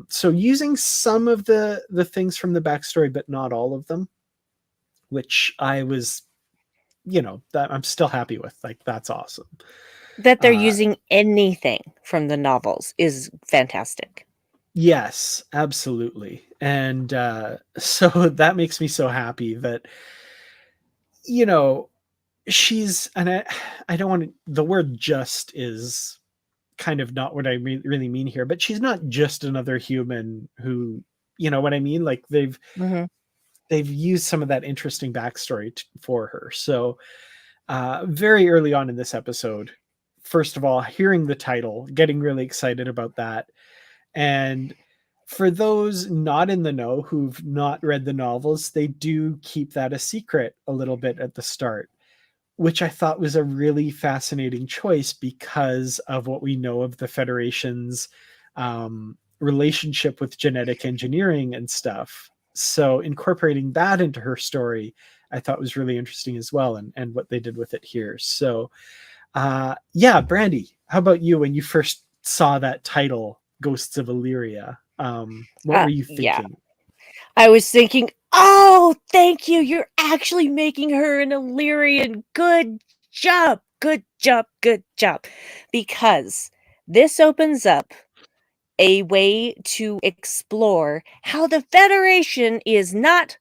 So using some of the things from the backstory, but not all of them, which I was, that I'm still happy with. Like, that's awesome. That they're Uh, using anything from the novels is fantastic. yes, absolutely. And so that makes me so happy that, you know, she's, and I don't want to, the word just is kind of not what I really mean here, but she's not just another human who, you know what I mean? Like Mhm. they've used some of that interesting backstory for her. So very early on in this episode, first of all, hearing the title, getting really excited about that. And for those not in the know who've not read the novels, they do keep that a secret a little bit at the start, which I thought was a really fascinating choice because of what we know of the Federation's relationship with genetic engineering and stuff. So incorporating that into her story, I thought was really interesting as well, and what they did with it here. So, yeah, Brandi, how about you when you first saw that title, Ghosts of Illyria? What were you Yeah. thinking? I was thinking, "Oh, thank you. You're actually making her an Illyrian. Good job. Good job. Good job." Because this opens up a way to explore how the Federation is not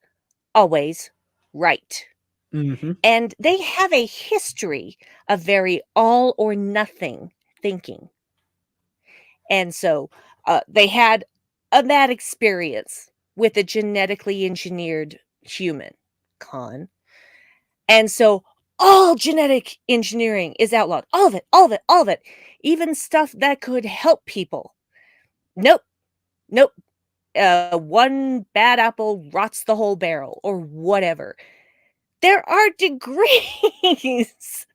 always right. Mm-hmm. And they have a history of very all or nothing thinking. And so they had a bad experience with a genetically engineered human, Khan. And so all genetic engineering is outlawed. All of it, all of it, all of it. Even stuff that could help people. Nope, nope. One bad apple rots the whole barrel, or whatever. There are degrees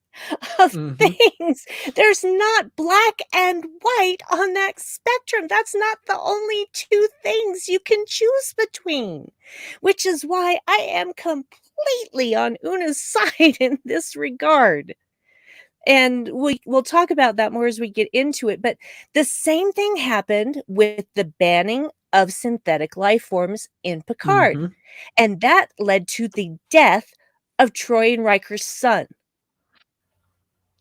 of Mm-hmm. things. There's not black and white on that spectrum. That's not the only two things you can choose between, which is why I am completely on Una's side in this regard. And we'll talk about that more as we get into it. But the same thing happened with the banning of synthetic life forms in Picard. Mm-hmm. And that led to the death of Troy and Riker's son.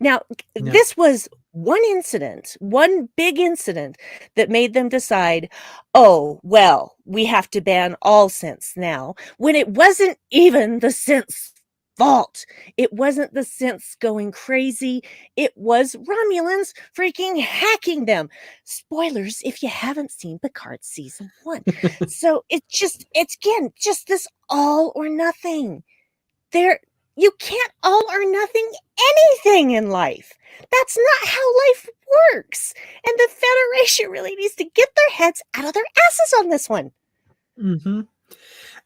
Now, Yeah. this was one incident, one big incident that made them decide, oh, well, we have to ban all synths now, when it wasn't even the synths' fault. It wasn't the synths going crazy. It was Romulans freaking hacking them. Spoilers if you haven't seen Picard season 1. So it's again, just this all or nothing. There You can't all or nothing anything in life. That's not how life works. And the Federation really needs to get their heads out of their asses on this one. Mm-hmm.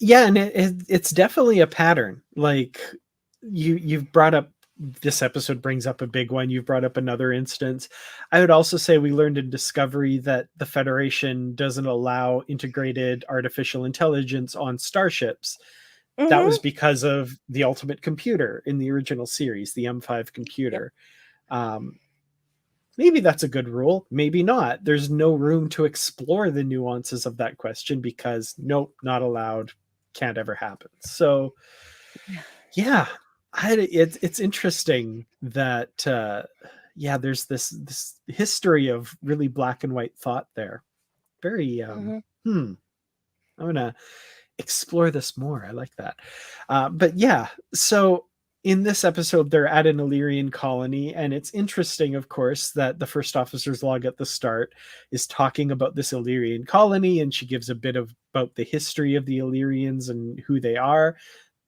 Yeah, and it's definitely a pattern. Like you've brought up, this episode brings up a big one. You've brought up another instance. I would also say we learned in Discovery that the Federation doesn't allow integrated artificial intelligence on starships. That was Mhm. because of the ultimate computer in the original series, the M5 Yep. computer. Um, Maybe that's a good rule, maybe not. There's no room to explore the nuances of that question because nope, not allowed, can't ever happen. So yeah, it's interesting that yeah, there's this history of really black and white thought there. Very Mhm. I'm gonna explore this more. I like that. But yeah, so in this episode, they're at an Illyrian colony, and it's interesting, of course, that the first officer's log at the start is talking about this Illyrian colony, and she gives a bit of about the history of the Illyrians and who they are,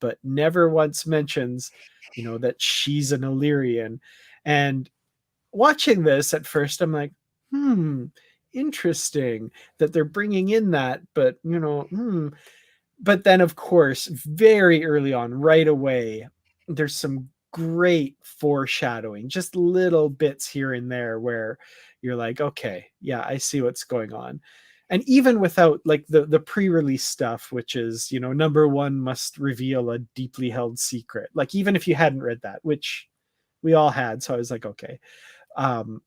but never once mentions, you know, that she's an Illyrian. And watching this at first, I'm like, interesting that they're bringing in that, but you know, but then of course very early on, right away, there's some great foreshadowing, just little bits here and there where you're like, okay, yeah, I see what's going on. And even without like the pre-release stuff, which is, you know, number one must reveal a deeply held secret, like even if you hadn't read that, which we all had, so I was like, okay. um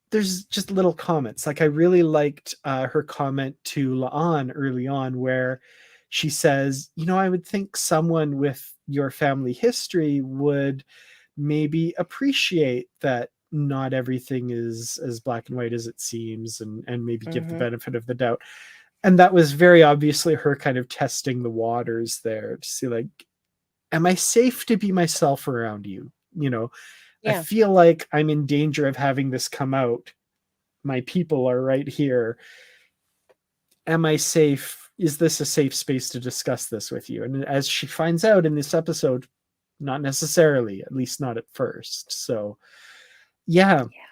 there's just little comments. Like I really liked her comment to Laan early on, where she says, "You know, I would think someone with your family history would maybe appreciate that not everything is as black and white as it seems, and maybe give the Mhm. benefit of the doubt. And that was very obviously her kind of testing the waters there to see, like, am I safe to be myself around you? You know, I Yeah. feel like I'm in danger of having this come out. My people are right here. Am I safe? Is this a safe space to discuss this with you? And as she finds out in this episode, not necessarily, at least not at first. So, yeah, Yeah.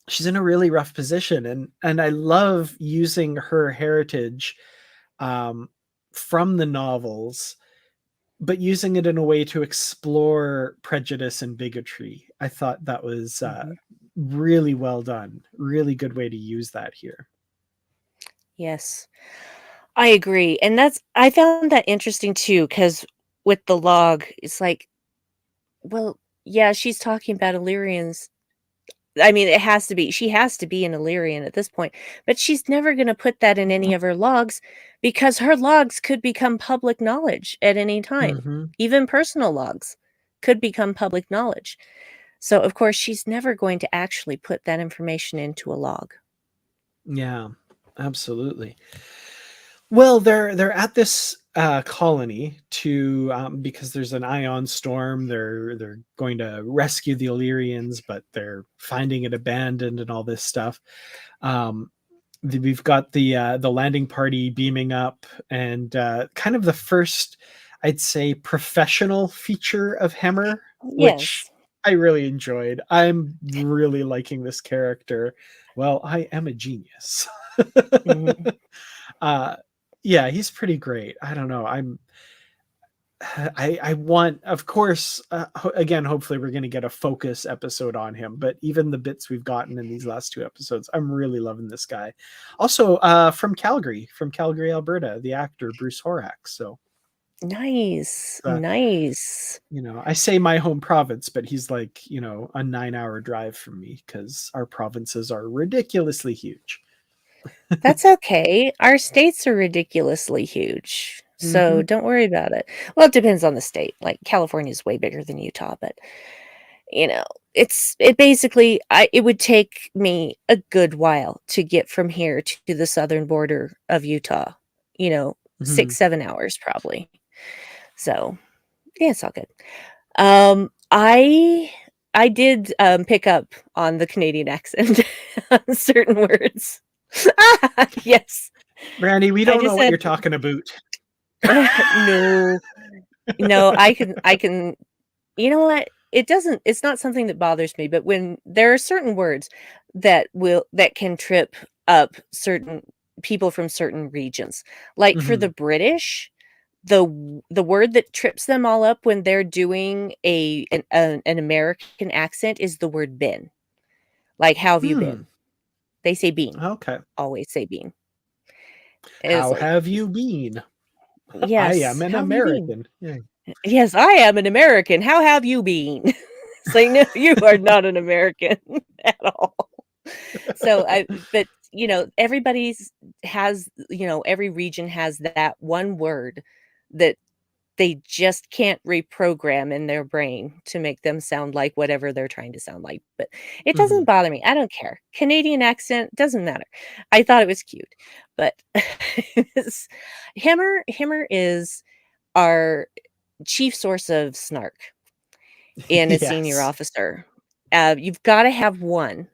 she's in a really rough position, and I love using her heritage um, from the novels, but using it in a way to explore prejudice and bigotry. I thought that was Mhm. really well done. Really good way to use that here. Yes. I agree, and I found that interesting too, because with the log, it's like, well, yeah, she's talking about Illyrians. I mean, it has to be she has to be an Illyrian at this point, but she's never gonna put that in any of her logs because her logs could become public knowledge at any time. Hmm. Even personal logs could become public knowledge. So, of course, she's never going to actually put that information into a log. Yeah, absolutely. Well, they're at this colony to because there's an ion storm. They're going to rescue the Illyrians, but they're finding it abandoned and all this stuff. Um, we've got the landing party beaming up, and kind of the first, I'd say, professional feature of Hemmer, which Yes. I really enjoyed. I'm really liking this character. Well, I am a genius. Mhm. uh yeah, he's pretty great. I don't know, I want, of course, again, hopefully we're going to get a focus episode on him, but even the bits we've gotten in these last two episodes, I'm really loving this guy. Also, from Calgary, Alberta, the actor Bruce Horak. So Nice, uh, nice. I say my home province, but he's like, a 9-hour drive from me because our provinces are ridiculously huge. That's okay. Our states are ridiculously huge, so Hmm. don't worry about it. Well, it depends on the state. Like California is way bigger than Utah, but you know, it basically it would take me a good while to get from here to the southern border of Utah. You know, Hmm. 6, 7 hours probably. So yeah, it's all good. I did pick up on the Canadian accent on certain words. Yes. Brandi, we I don't know just what said you're talking about. no, no, I can you know what? It's not something that bothers me, but when there are certain words that can trip up certain people from certain regions. Like for the Hmm. British, the word that trips them all up when they're doing an American accent is the word "been." Like, "How have you Hmm. been?" They say "bean." Okay. Always say "bean." It's How like, have you been? I am "Yes, an how have you been?" American. Yeah. "Yes, I am an American. How have you been?" It's like, "No, you are not an American at all." So, but, everybody's has every region has that one word that they just can't reprogram in their brain to make them sound like whatever they're trying to sound like, but it doesn't Mhm. bother me, I don't care. Canadian accent, doesn't matter. I thought it was cute, but it's Himmer is our chief source of snark in a senior Yes. officer. You've gotta have one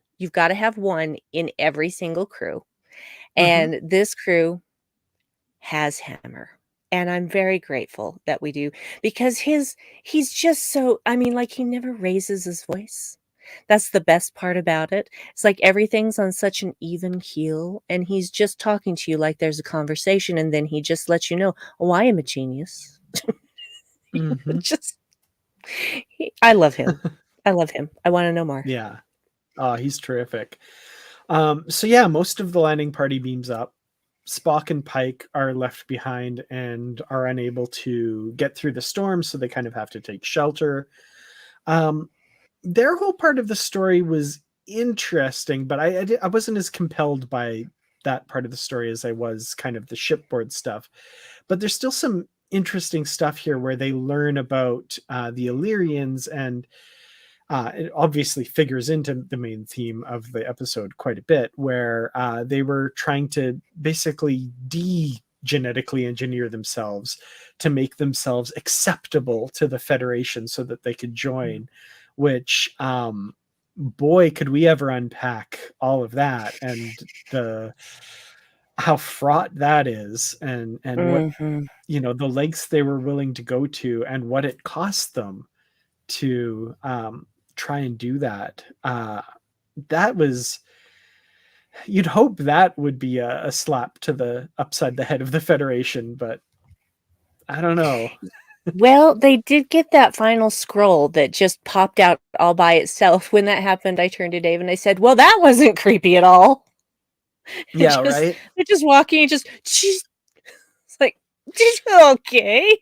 in every single crew, Mhm. and this crew has Hammer, and I'm very grateful that we do because he's just so I mean, like, he never raises his voice. That's the best part about it. It's like everything's on such an even keel, and he's just talking to you like there's a conversation, and then he just lets you know, "Oh, I am a genius." Mhm. Just I love him. I love him. I wanna know more. Yeah. Oh, he's terrific. So yeah, most of the landing party beams up. Spock and Pike are left behind and are unable to get through the storm, so they kind of have to take shelter. Um, their whole part of the story was interesting, but I wasn't as compelled by that part of the story as I was kind of the shipboard stuff. But there's still some interesting stuff here where they learn about the Illyrians, and it obviously figures into the main theme of the episode quite a bit, where they were trying to basically genetically engineer themselves to make themselves acceptable to the Federation so that they could join, which boy, could we ever unpack all of that and how fraught that is, and what, you know, the lengths they were willing to go to and what it cost them to try and do that. That was, you'd hope that would be a slap to the upside the head of the Federation, but I don't know. Well, they did get that final scroll that just popped out all by itself. When that happened, I turned to Dave and I said, "Well, that wasn't creepy at all." Yeah, right. They're just walking, it's like, okay.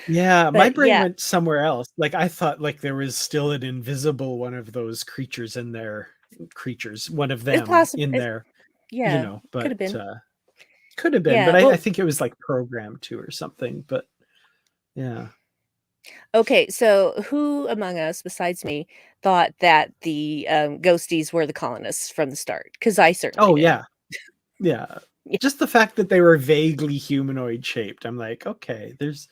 Yeah, my But brain yeah, went somewhere else. Like I thought like there was still an invisible one of those creatures in there. Creatures, one of it's them possible. in there, you Yeah, know, could but have been. could have been, Yeah, but I well, think it was like programmed to or something. But yeah. okay, so who among us, besides me, thought that the ghosties were the colonists from the start? Because I certainly Oh did. yeah. Yeah. Yeah. Just the fact that they were vaguely humanoid shaped, I'm like, okay, there's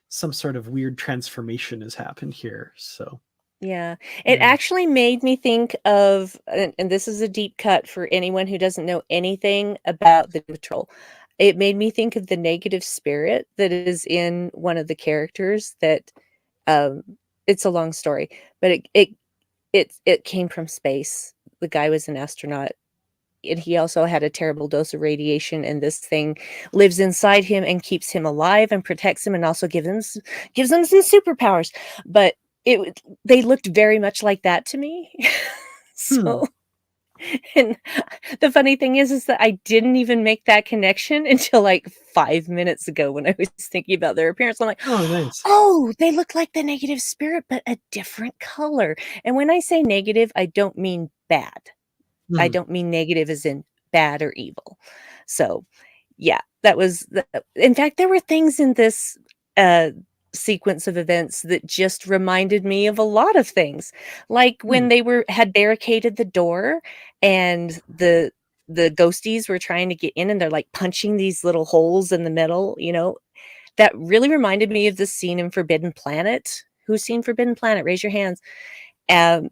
some sort of weird transformation has happened here. So Yeah, it yeah. actually made me think of, and this is a deep cut for anyone who doesn't know anything about the Patrol. It made me think of the negative spirit that is in one of the characters. That um, it's a long story, but it came from space. The guy was an astronaut, and he also had a terrible dose of radiation. And this thing lives inside him and keeps him alive and protects him, and also gives him some superpowers. But they looked very much like that to me. Hmm. So, and the funny thing is that I didn't even make that connection until like 5 minutes ago when I was thinking about their appearance. I'm like, Oh, nice. oh, they look like the negative spirit, but a different color. And when I say negative, I don't mean bad. I Hmm. don't mean negative as in bad or evil. So, yeah, that was in fact, there were things in this uh, sequence of events that just reminded me of a lot of things. Like Hmm. when they had barricaded the door and the ghosties were trying to get in and they're like punching these little holes in the middle, that really reminded me of the scene in Forbidden Planet. Who's seen Forbidden Planet? Raise your hands. Oh.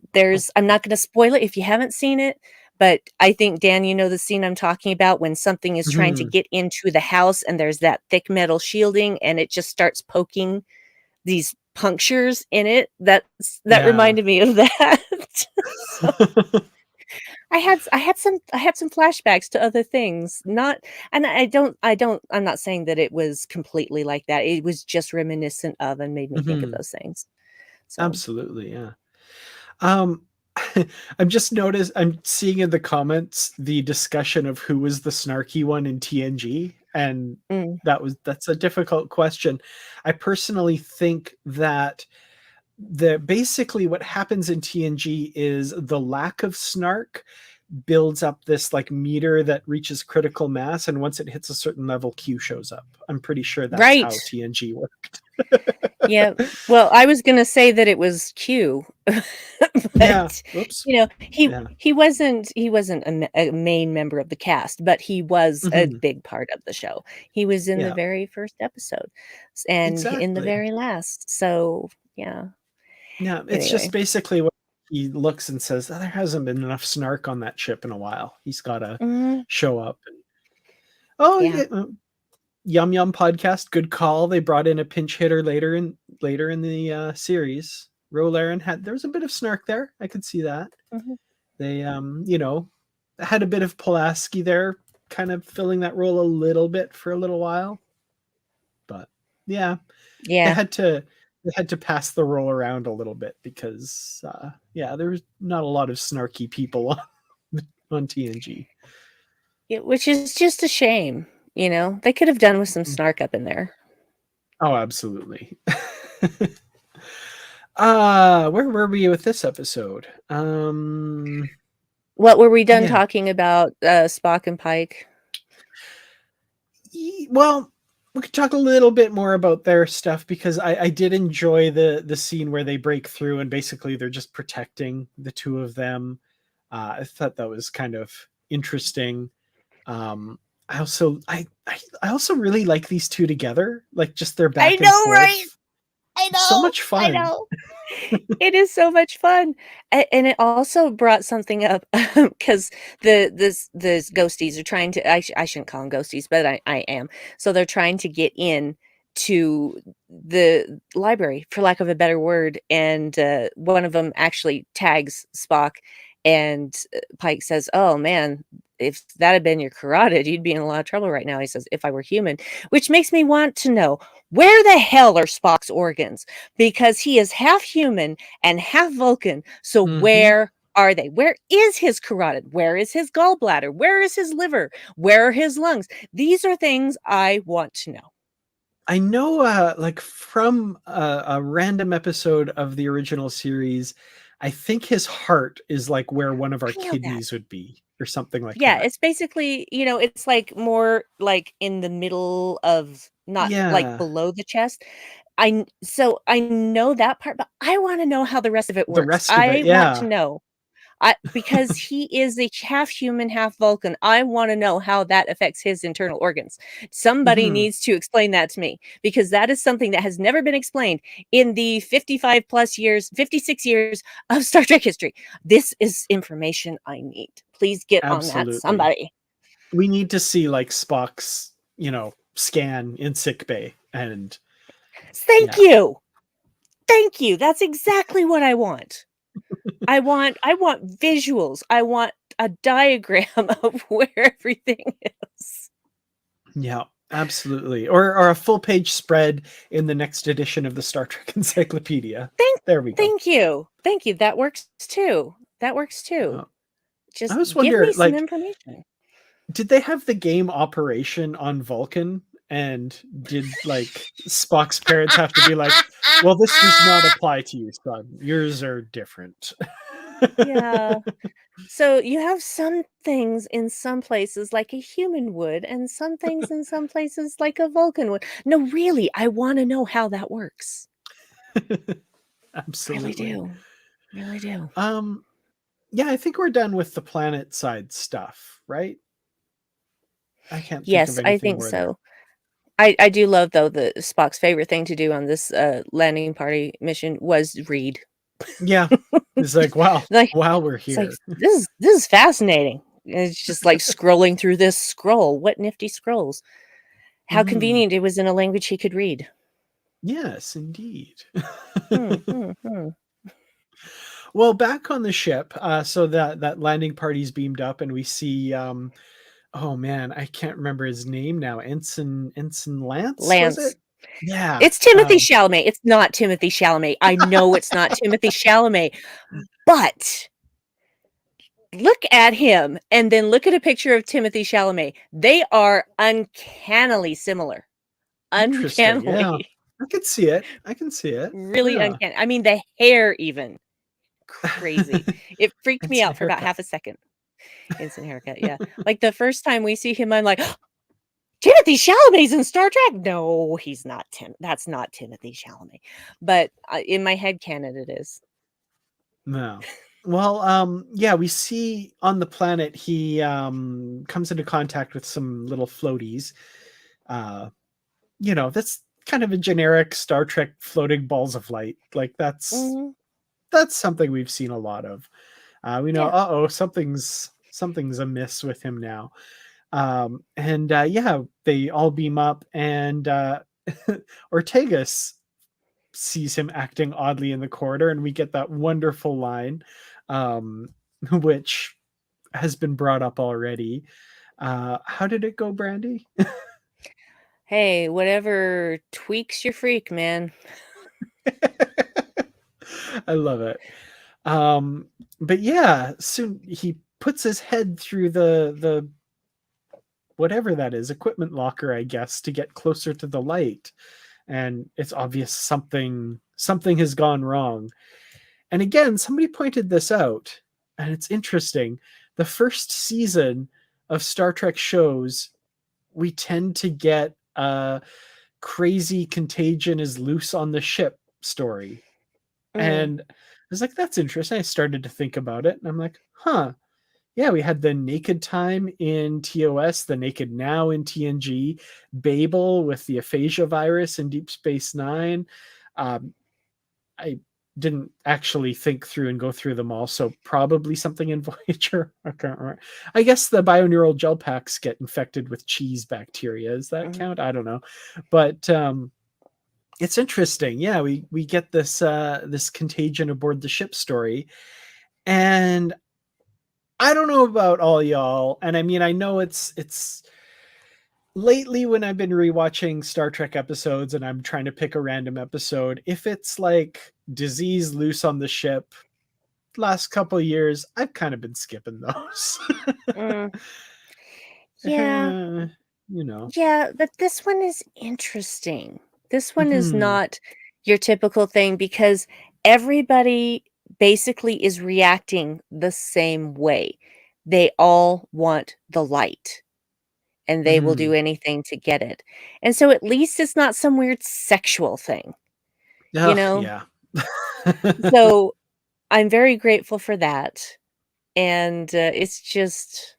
I'm not going to spoil it if you haven't seen it, but I think, Dan, you know the scene I'm talking about when something is trying to Hmm. get into the house and there's that thick metal shielding and it just starts poking these punctures in it. That Yeah. reminded me of that. So I had some flashbacks to other things. Not and I'm not saying that it was completely like that. It was just reminiscent of and made me think of Hmm. those things. So, Absolutely. Yeah. Um, I'm seeing in the comments the discussion of who was the snarky one in TNG, and mm, that's a difficult question. I personally think that the basically what happens in TNG is the lack of snark builds up this like meter that reaches critical mass, and once it hits a certain level, Q shows up. I'm pretty sure that's right. how TNG works. Yeah. Well, I was gonna say that it was Q, Yeah. but Whoops. he Yeah. he wasn't a main member of the cast, but he was a Hmm. big part of the show. He was in the Yeah. very first episode and in the Exactly. very last. So, yeah. Yeah, it's just Anyway. basically what he looks and says, "Oh, there hasn't been enough snark on that ship in a while. He's got to Mhm. show up." Oh, Yeah. yeah, Yum Yum podcast, good call. They brought in a pinch hitter later in the series. Rolaren had there was a bit of snark there. I could see that. Mhm. They had a bit of Pulaski there, kind of filling that role a little bit for a little while. But yeah, they Yeah. had to they had to pass the role around a little bit because yeah, there was not a lot of snarky people on TNG. Yeah, which is just a shame, They could have done with some Mhm. snark up in there. Oh, absolutely. Where were we with this episode? What were we done Yeah. talking about, Spock and Pike? Well, we could talk a little bit more about their stuff, because I did enjoy the scene where they break through and basically they're just protecting the two of them. I thought that was kind of interesting. Um, I also really like these two together, like just their I back and know, right? forth. I So know. much I fun. know. It is so much fun. And it also brought something up because the ghosties are trying to, I shouldn't call them ghosties, but I am. So they're trying to get in to the library, for lack of a better word. And one of them actually tags Spock, and Pike says, "Oh man, if that had been your carotid, you'd be in a lot of trouble right now." He says, "If I were human," which makes me want to know, where the hell are Spock's organs? Because he is half human and half Vulcan. So Mm-hmm. where are they? Where is his carotid? Where is his gallbladder? Where is his liver? Where are his lungs? These are things I want to know. I know, like from a random episode of the original series, I think his heart is like where one of our I know that. kidneys would be, or something like Yeah, that. it's basically, it's like more like in the middle of, not like Yeah, below the chest. So I know that part, but I want to know how the rest of it the works. rest of it, I want to yeah. know. Because he is a half human, half Vulcan. I want to know how that affects his internal organs. Somebody Mhm. needs to explain that to me, because that is something that has never been explained in the 55 plus years, 56 years of Star Trek history. This is information I need. Please get on that, Absolutely. somebody. We need to see like Spock's, scan in sick bay, and Thank yeah. you. Thank you. That's exactly what I want. I want visuals. I want a diagram of where everything is. Yeah, absolutely. Or a full page spread in the next edition of the Star Trek Encyclopedia. Thank There we go. thank you. Thank you. That works too. That works too. Uh, I Just always give wonder, me some like, information. did they have the game Operation on Vulcan? And did like Spock's parents have to be like, well, this does not apply to you, son. Yours are different. Yeah. So you have some things in some places like a human would, and some things in some places like a Vulcan would. No, really, I want to know how that works. Really Absolutely. do. Really do. Um, yeah, I think we're done with the planet side stuff, right? I can't think of Yes, I anything think more there. so. I do love, though, the Spock's favorite thing to do on this landing party mission was read. Yeah. It's like, wow, Like, while we're it's like, here. this is fascinating. And it's just like scrolling through this scroll. What nifty scrolls. How Mhm. convenient it was in a language he could read. Yes, indeed. Hmm, hmm, hmm. Well, back on the ship, so that landing party's beamed up, and we see, oh man, I can't remember his name now. Ensign Lance, was Lance. it? Yeah. It's Timothy Chalamet. It's not Timothy Chalamet. I know it's not Timothy Chalamet, but look at him and then look at a picture of Timothy Chalamet. They are uncannily similar. Interesting. Yeah. Uncannily. I can see it. I can see it. Really Yeah. uncanny. I mean, the hair even. Crazy. It freaked me Ensign out for about haircut. half a second. Instant haircut, yeah. Like, the first time we see him, I'm like, Timothy Chalamet's in Star Trek. No, he's not that's not Timothy Chalamet. But in my head canon, it is. No. Well, yeah, we see on the planet he comes into contact with some little floaties. Uh, that's kind of a generic Star Trek floating balls of light. Like Mhm. that's something we've seen a lot of. We know, Yeah. uh-oh, something's amiss with him now. And yeah, they all beam up, and Ortegas sees him acting oddly in the corridor, and we get that wonderful line, um, which has been brought up already. How did it go, Brandy? Hey, whatever tweaks your freak, man. I love it. Um, but yeah, soon he puts his head through the whatever that is, equipment locker, I guess, to get closer to the light. And it's obvious something has gone wrong. And again, somebody pointed this out, and it's interesting. The first season of Star Trek shows, we tend to get crazy contagion is loose on the ship story. Mm. And I was like, that's interesting. I started to think about it, and I'm like, huh. Yeah, we had the Naked Time in TOS, the Naked Now in TNG, Babel with the aphasia virus in Deep Space Nine. I didn't actually think through and go through them all, so probably something in Voyager. I can't remember. I guess the bioneural gel packs get infected with cheese bacteria. Does that count? I don't know. But it's interesting. Yeah, we get this contagion aboard the ship story. And I don't know about all y'all, and I mean I know it's lately when I've been rewatching Star Trek episodes and I'm trying to pick a random episode, if it's like disease loose on the ship, last couple of years, I've kind of been skipping those. Mm. Yeah. You know. Yeah, but this one is interesting. This one is Mhm. not your typical thing because everybody basically is reacting the same way. They all want the light and they will do Mhm. anything to get it. And so at least it's not some weird sexual thing, you Ugh, know? yeah. So I'm very grateful for that. And it's just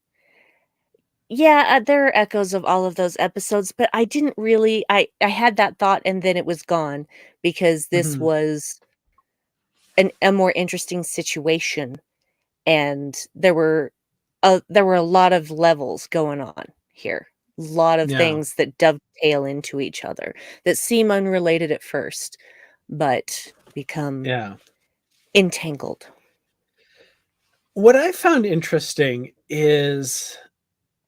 yeah, there are echoes of all of those episodes, but I didn't really I had that thought and then it was gone because this Mhm. was a more interesting situation and there were a lot of levels going on here. A lot of Yeah. things that dovetail into each other that seem unrelated at first, but become Yeah. entangled. What I found interesting is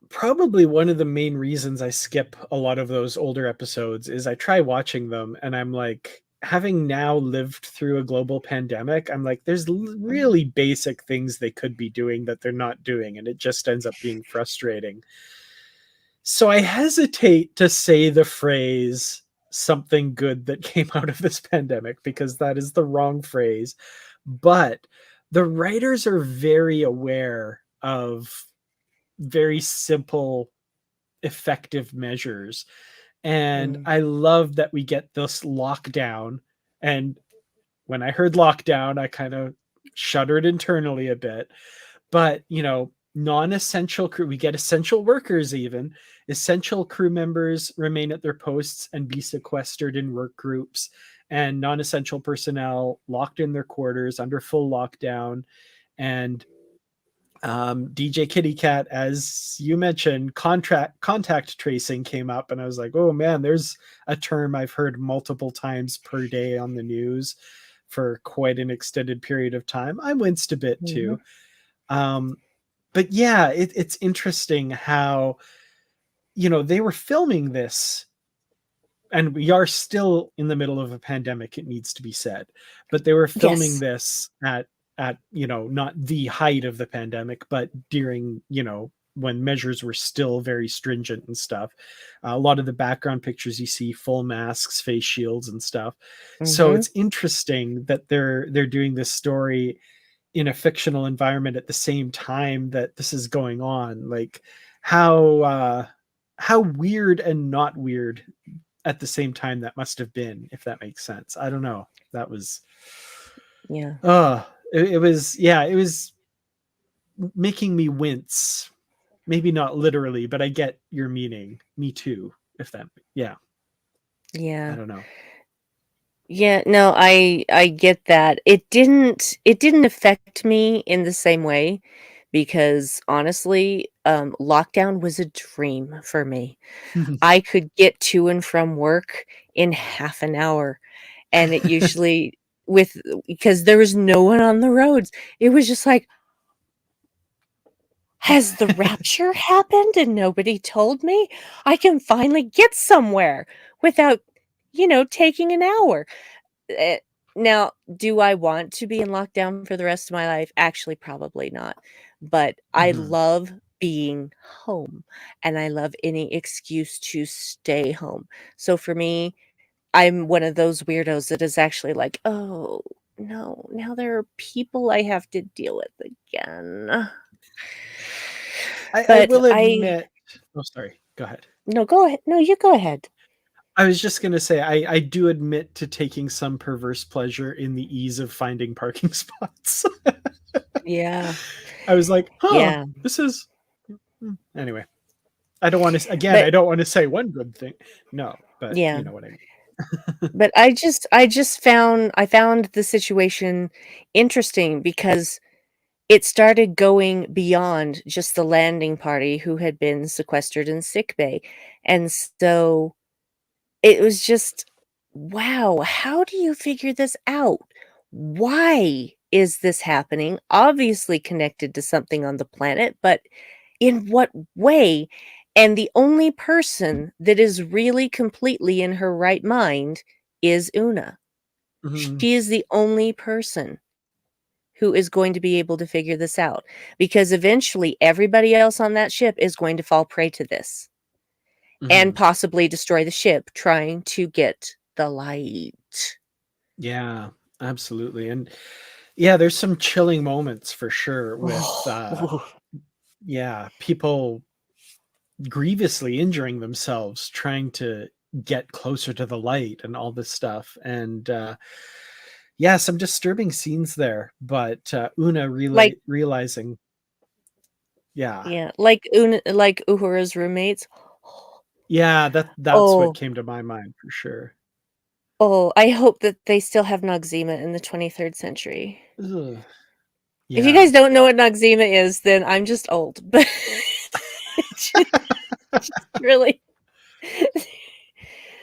probably one of the main reasons I skip a lot of those older episodes is I try watching them and I'm like, having now lived through a global pandemic, I'm like, there's Mhm, really basic things they could be doing that they're not doing, and it just ends up being frustrating. So I hesitate to say the phrase something good that came out of this pandemic because that is the wrong phrase. But the writers are very aware of very simple effective measures. And mm, I love that we get this lockdown. And when I heard lockdown, I kind of shuddered internally a bit. But, you know, non-essential crew, we get essential workers even. Essential crew members remain at their posts and be sequestered in work groups, and non-essential personnel locked in their quarters under full lockdown. And DJ Kitty Cat, as you mentioned, contact tracing came up, and I was like, oh man, there's a term I've heard multiple times per day on the news for quite an extended period of time. I winced a bit mhm, too. Um, but yeah, it's interesting how, you know, they were filming this, and we are still in the middle of a pandemic, it needs to be said, but they were filming yes, this at you know, not the height of the pandemic, but during, you know, when measures were still very stringent and stuff. A lot of the background pictures you see full masks, face shields and stuff. So mhm, it's interesting that they're doing this story in a fictional environment at the same time that this is going on. Like how weird and not weird at the same time that must have been, if that makes sense. I don't know. That was yeah. it was, yeah, it was making me wince. Maybe not literally, but I get your meaning. Me too, if that, yeah, I Yeah. don't know. Yeah, no, I get that. It didn't affect me in the same way because honestly, lockdown was a dream for me. I could get to and from work in half an hour, and it usually with because there was no one on the roads. It was just like, "Has the rapture happened and nobody told me? I can finally get somewhere without, taking an hour." Eh, Now, do I want to be in lockdown for the rest of my life? Actually, probably not. But I Mhm. love being home and I love any excuse to stay home. So for me, I'm one of those weirdos that is actually like, oh, no, now there are people I have to deal with again. I But will I, admit, oh sorry, go ahead. no, go ahead. No, you go ahead. I was just gonna say I do admit to taking some perverse pleasure in the ease of finding parking spots. Yeah. I was like, huh, Yeah. this is anyway. I don't want to again. I But don't want to say one good thing. No, but yeah. you know what I mean. But I found the situation interesting because it started going beyond just the landing party who had been sequestered in sick bay. And so it was just, wow, how do you figure this out? Why is this happening? Obviously connected to something on the planet, but in what way? And the only person that is really completely in her right mind is Una. Mhm. She is the only person who is going to be able to figure this out because eventually everybody else on that ship is going to fall prey to this and Mhm. possibly destroy the ship trying to get the light. Yeah, absolutely. And yeah, there's some chilling moments for sure with Oh, yeah, people grievously injuring themselves trying to get closer to the light and all this stuff. And yeah, some disturbing scenes there, but Una like, really realizing, yeah, yeah, like Uhura's roommates. yeah, that's what Oh, came to my mind for sure. oh, I hope that they still have Noxema in the 23rd century. Ugh. If you Yeah. guys don't know what Noxema is, then I'm just old, but just really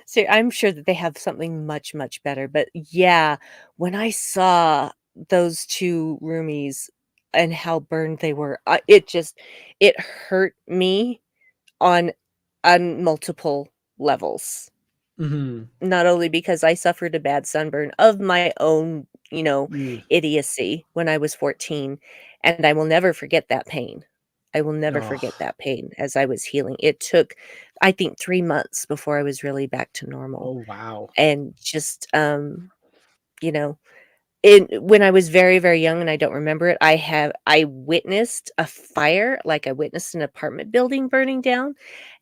so I'm sure that they have something much, much better, but yeah, when I saw those 2 roomies and how burned they were, it hurt me on multiple levels. Mhm. Not only because I suffered a bad sunburn of my own, Mm. idiocy when I was 14, and I will never forget that pain. I will never forget Oh. that pain as I was healing. It took, I think, 3 months before I was really back to normal, Oh, wow. and just, you know, when I was very, very young and I don't remember it, I witnessed a fire, like, I witnessed an apartment building burning down,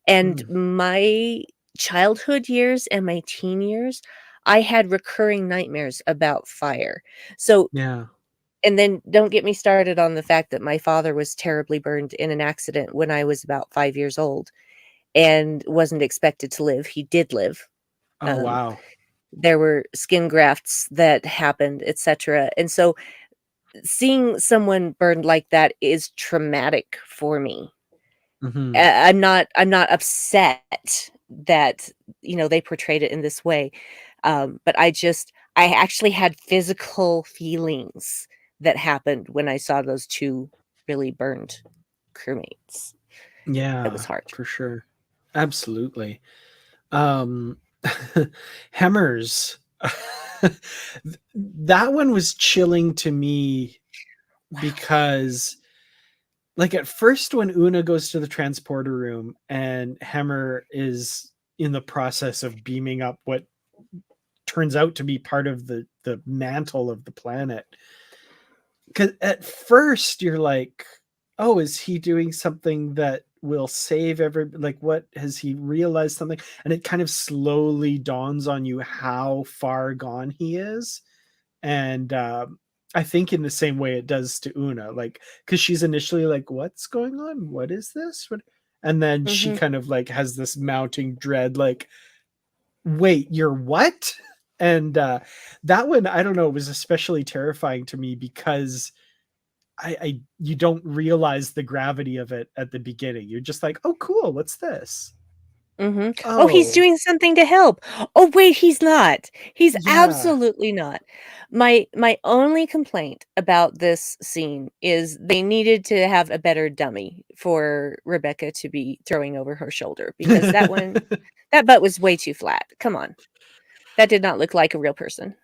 and Mm. my childhood years and my teen years, I had recurring nightmares about fire. So Yeah. and then don't get me started on the fact that my father was terribly burned in an accident when I was about 5 years old and wasn't expected to live. He did live. Oh, Um, wow. there were skin grafts that happened, etcetera, and so seeing someone burned like that is traumatic for me. Mhm. I'm not upset that, they portrayed it in this way, but I actually had physical feelings that happened when I saw those 2 really burned crewmates. It was Yeah, hard. for sure. Absolutely. Um, Hemmers. That one was chilling to me Wow. because, like, at first, when Una goes to the transporter room and Hemmer is in the process of beaming up what turns out to be part of the mantle of the planet, because at first you're like, oh, is he doing something that will save every, like, what has he realized something? And it kind of slowly dawns on you how far gone he is. And I think in the same way it does to Una, like, because she's initially like, what's going on, what is this, what? And then she Mhm, kind of like has this mounting dread, like, wait, you're what? And that one, I don't know, was especially terrifying to me because I you don't realize the gravity of it at the beginning. You're just like, "Oh, cool. What's this?" mhm. "Oh, he's Oh, doing something to help. Oh, wait, he's not. He's yeah. absolutely not." My only complaint about this scene is they needed to have a better dummy for Rebecca to be throwing over her shoulder because that butt was way too flat. Come on. That did not look like a real person.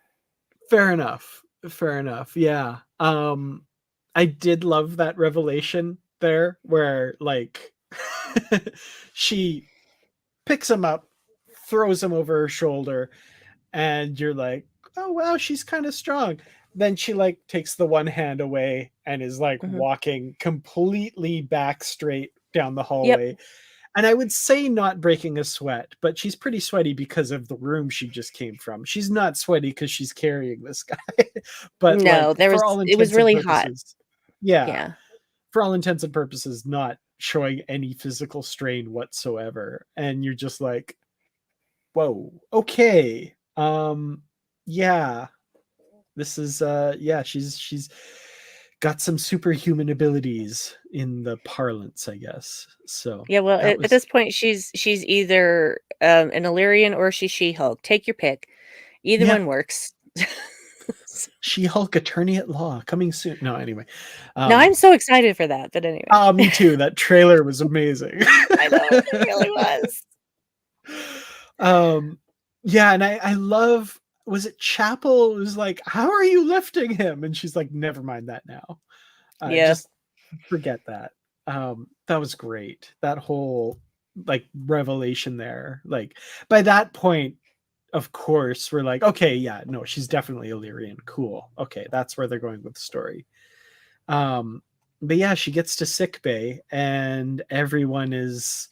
Fair enough. Fair enough. Yeah. I did love that revelation there where, like, she picks him up, throws him over her shoulder, and you're like, "Oh, wow, she's kinda strong." Then she, like, takes the one hand away and is, like, Mhm. walking completely back straight down the Yep. hallway. And I would say not breaking a sweat, but she's pretty sweaty because of the room she just came from. She's not sweaty because she's carrying this guy. But No, like there for was all it was intents and really hot. purposes, yeah, Yeah. for all intents and purposes, not showing any physical strain whatsoever. And you're just like, whoa, okay. Yeah. This is yeah, she's got some superhuman abilities in the parlance, I guess. So Yeah, well, that at was this point, she's either, an Illyrian or she's She-Hulk. Take your pick. Either yeah. one works. She-Hulk Attorney at Law coming soon. No, anyway. No, I'm so excited for that, but anyway. Me too. That trailer was amazing. I know, it really was. Yeah, and I love, was it Chapel was like, how are you lifting him? And she's like, never mind that now. Yeah. Just forget that. That was great. That whole like revelation there. Like by that point, of course, we're like, okay, yeah, no, she's definitely Illyrian. Cool. Okay, that's where they're going with the story. But yeah, she gets to sick bay and everyone is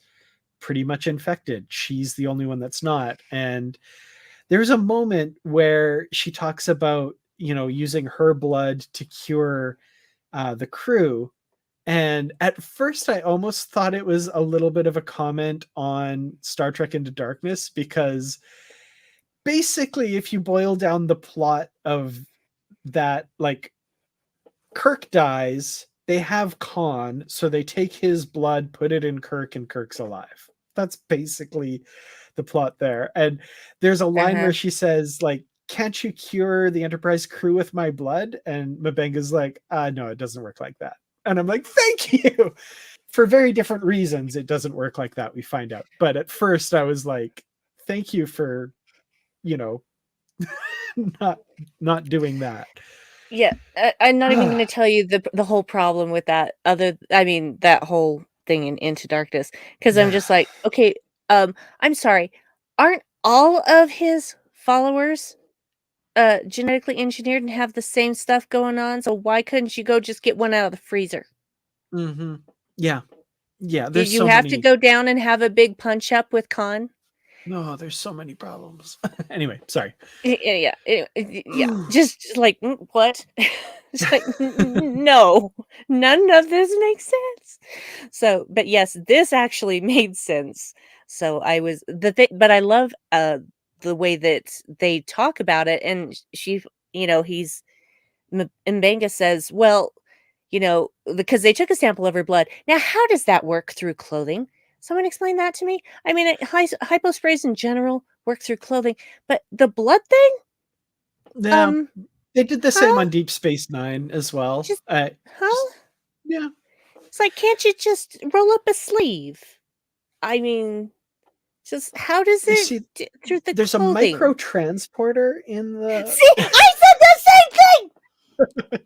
pretty much infected. She's the only one that's not. And there's a moment where she talks about, using her blood to cure the crew. And at first, I almost thought it was a little bit of a comment on Star Trek Into Darkness, because basically, if you boil down the plot of that, like, Kirk dies, they have Khan, so they take his blood, put it in Kirk, and Kirk's alive. That's basically the plot there. And there's a line where she says, like, can't you cure the Enterprise crew with my blood? And M'Benga's like, no, it doesn't work like that. And I'm like, thank you. For very different reasons, it doesn't work like that, we find out. But at first I was like, thank you for, not doing that. Yeah, I'm not even gonna tell you the whole problem with that that whole thing in Into Darkness, because I'm Yeah. just like, okay, I'm sorry, aren't all of his followers genetically engineered and have the same stuff going on? So why couldn't you go just get one out of the freezer? Mm-hmm. Yeah. Yeah. Did There's you so have to many. go down and have a big punch up with Khan? No, there's so many problems. Anyway, sorry. Yeah. Just like, what? It's like, no, none of this makes sense. So, but yes, this actually made sense. So I was the thing, but I love the way that they talk about it, and he's Mbenga says, well, because they took a sample of her blood. Now, how does that work through clothing? Someone explain that to me. I mean, hypo sprays in general work through clothing, but the blood thing, Yeah. They did the same huh? on Deep Space Nine as well. Just huh? Yeah. It's like, can't you just roll up a sleeve? I mean, just how does You it see, through the there's a clothing? micro transporter in the. See, I said the same thing.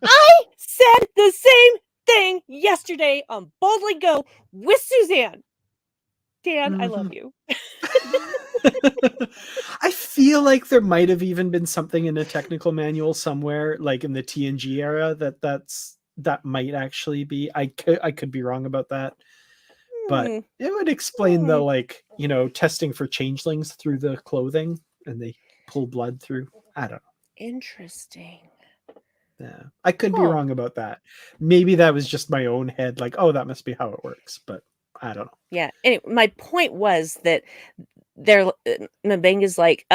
I said the same thing yesterday on Boldly Go with Suzanne. Dan, I love you. I feel like there might have even been something in a technical manual somewhere, like in the TNG era, that might actually be. I could be wrong about that, but it would explain the testing for changelings through the clothing, and they pull blood through. I don't know. Interesting. Yeah, I could be wrong about that. Maybe that was just my own head, like, oh, that must be how it works, but I don't know. Yeah. Anyway, my point was that Mbenga's like,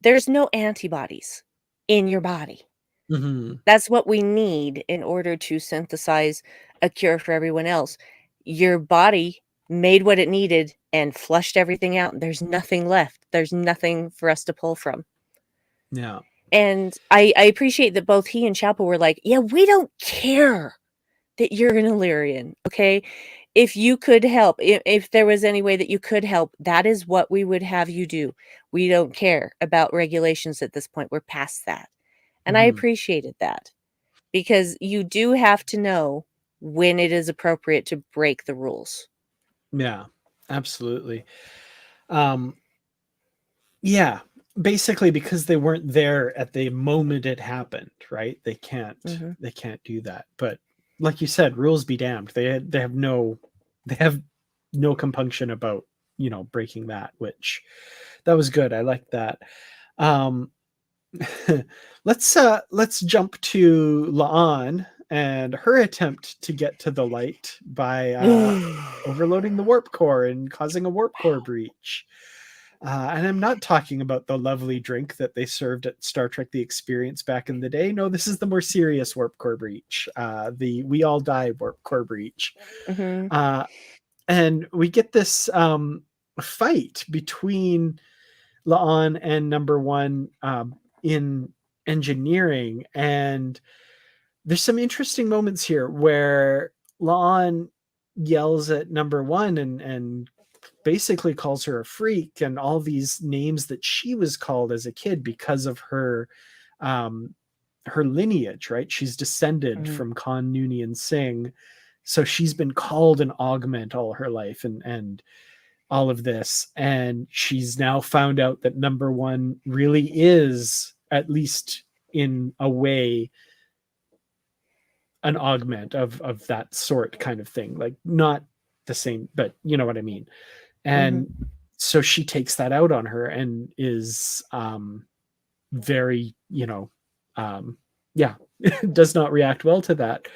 there's no antibodies in your body. Mm-hmm. That's what we need in order to synthesize a cure for everyone else. Your body made what it needed and flushed everything out. There's nothing left. There's nothing for us to pull from. Yeah. And I appreciate that both he and Chapel were like, yeah, we don't care that you're an Illyrian, okay? If you could help, if there was any way that you could help, that is what we would have you do. We don't care about regulations at this point. We're past that. And I appreciated that, because you do have to know when it is appropriate to break the rules. Yeah, absolutely. Yeah, basically because they weren't there at the moment it happened, right? They can't do that. But like you said, rules be damned. They have no compunction about, breaking that, which that was good. I like that. Um, let's jump to La'an and her attempt to get to the light by overloading the warp core and causing a warp core breach. And I'm not talking about the lovely drink that they served at Star Trek The Experience back in the day. No, this is the more serious warp core breach, the We All Die warp core breach. Mm-hmm. And we get this fight between La'an and Number One in engineering. And there's some interesting moments here where La'an yells at Number One and basically calls her a freak and all these names that she was called as a kid because of her lineage, right? She's descended Mm-hmm. from Khan Noonien Singh, so she's been called an augment all her life, and all of this, and she's now found out that Number One really is, at least in a way, an augment of that sort, kind of thing, like not the same, but you know what I mean. Mm-hmm. And so she takes that out on her and is very, yeah, does not react well to that.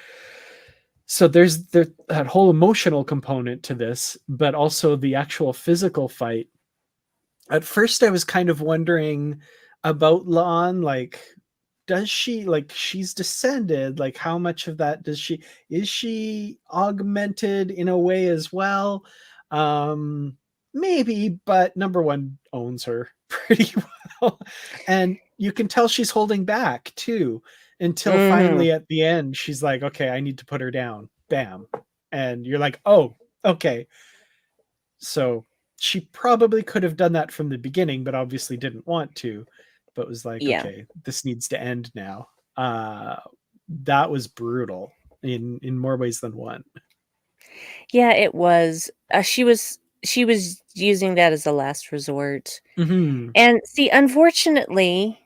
So there's that whole emotional component to this, but also the actual physical fight. At first I was kind of wondering about La'an, like, does she, like, she's descended, like how much of that does she, is she augmented in a way as well? Maybe, but Number One owns her pretty well, and you can tell she's holding back too, until Mm-hmm. finally at the end she's like, okay, I need to put her down, bam, and you're like, oh, okay. So she probably could have done that from the beginning, but obviously didn't want to, but was like, Yeah. okay, this needs to end now. That was brutal in more ways than one. Yeah, it was. She was using that as a last resort. Mm-hmm. And see, unfortunately,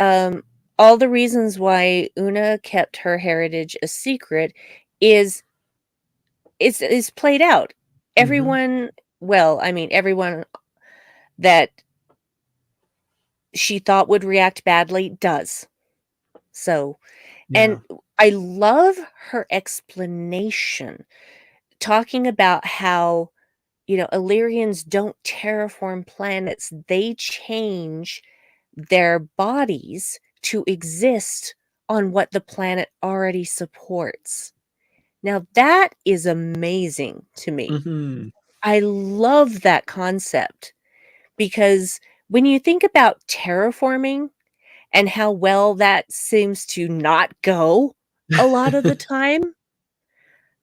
um, all the reasons why Una kept her heritage a secret is is played out. Mm-hmm. Everyone, well, I mean, everyone that she thought would react badly does. So, Yeah. and I love her explanation talking about how, Illyrians don't terraform planets, they change their bodies to exist on what the planet already supports. Now, that is amazing to me. Mm-hmm. I love that concept because when you think about terraforming and how well that seems to not go a lot of the time,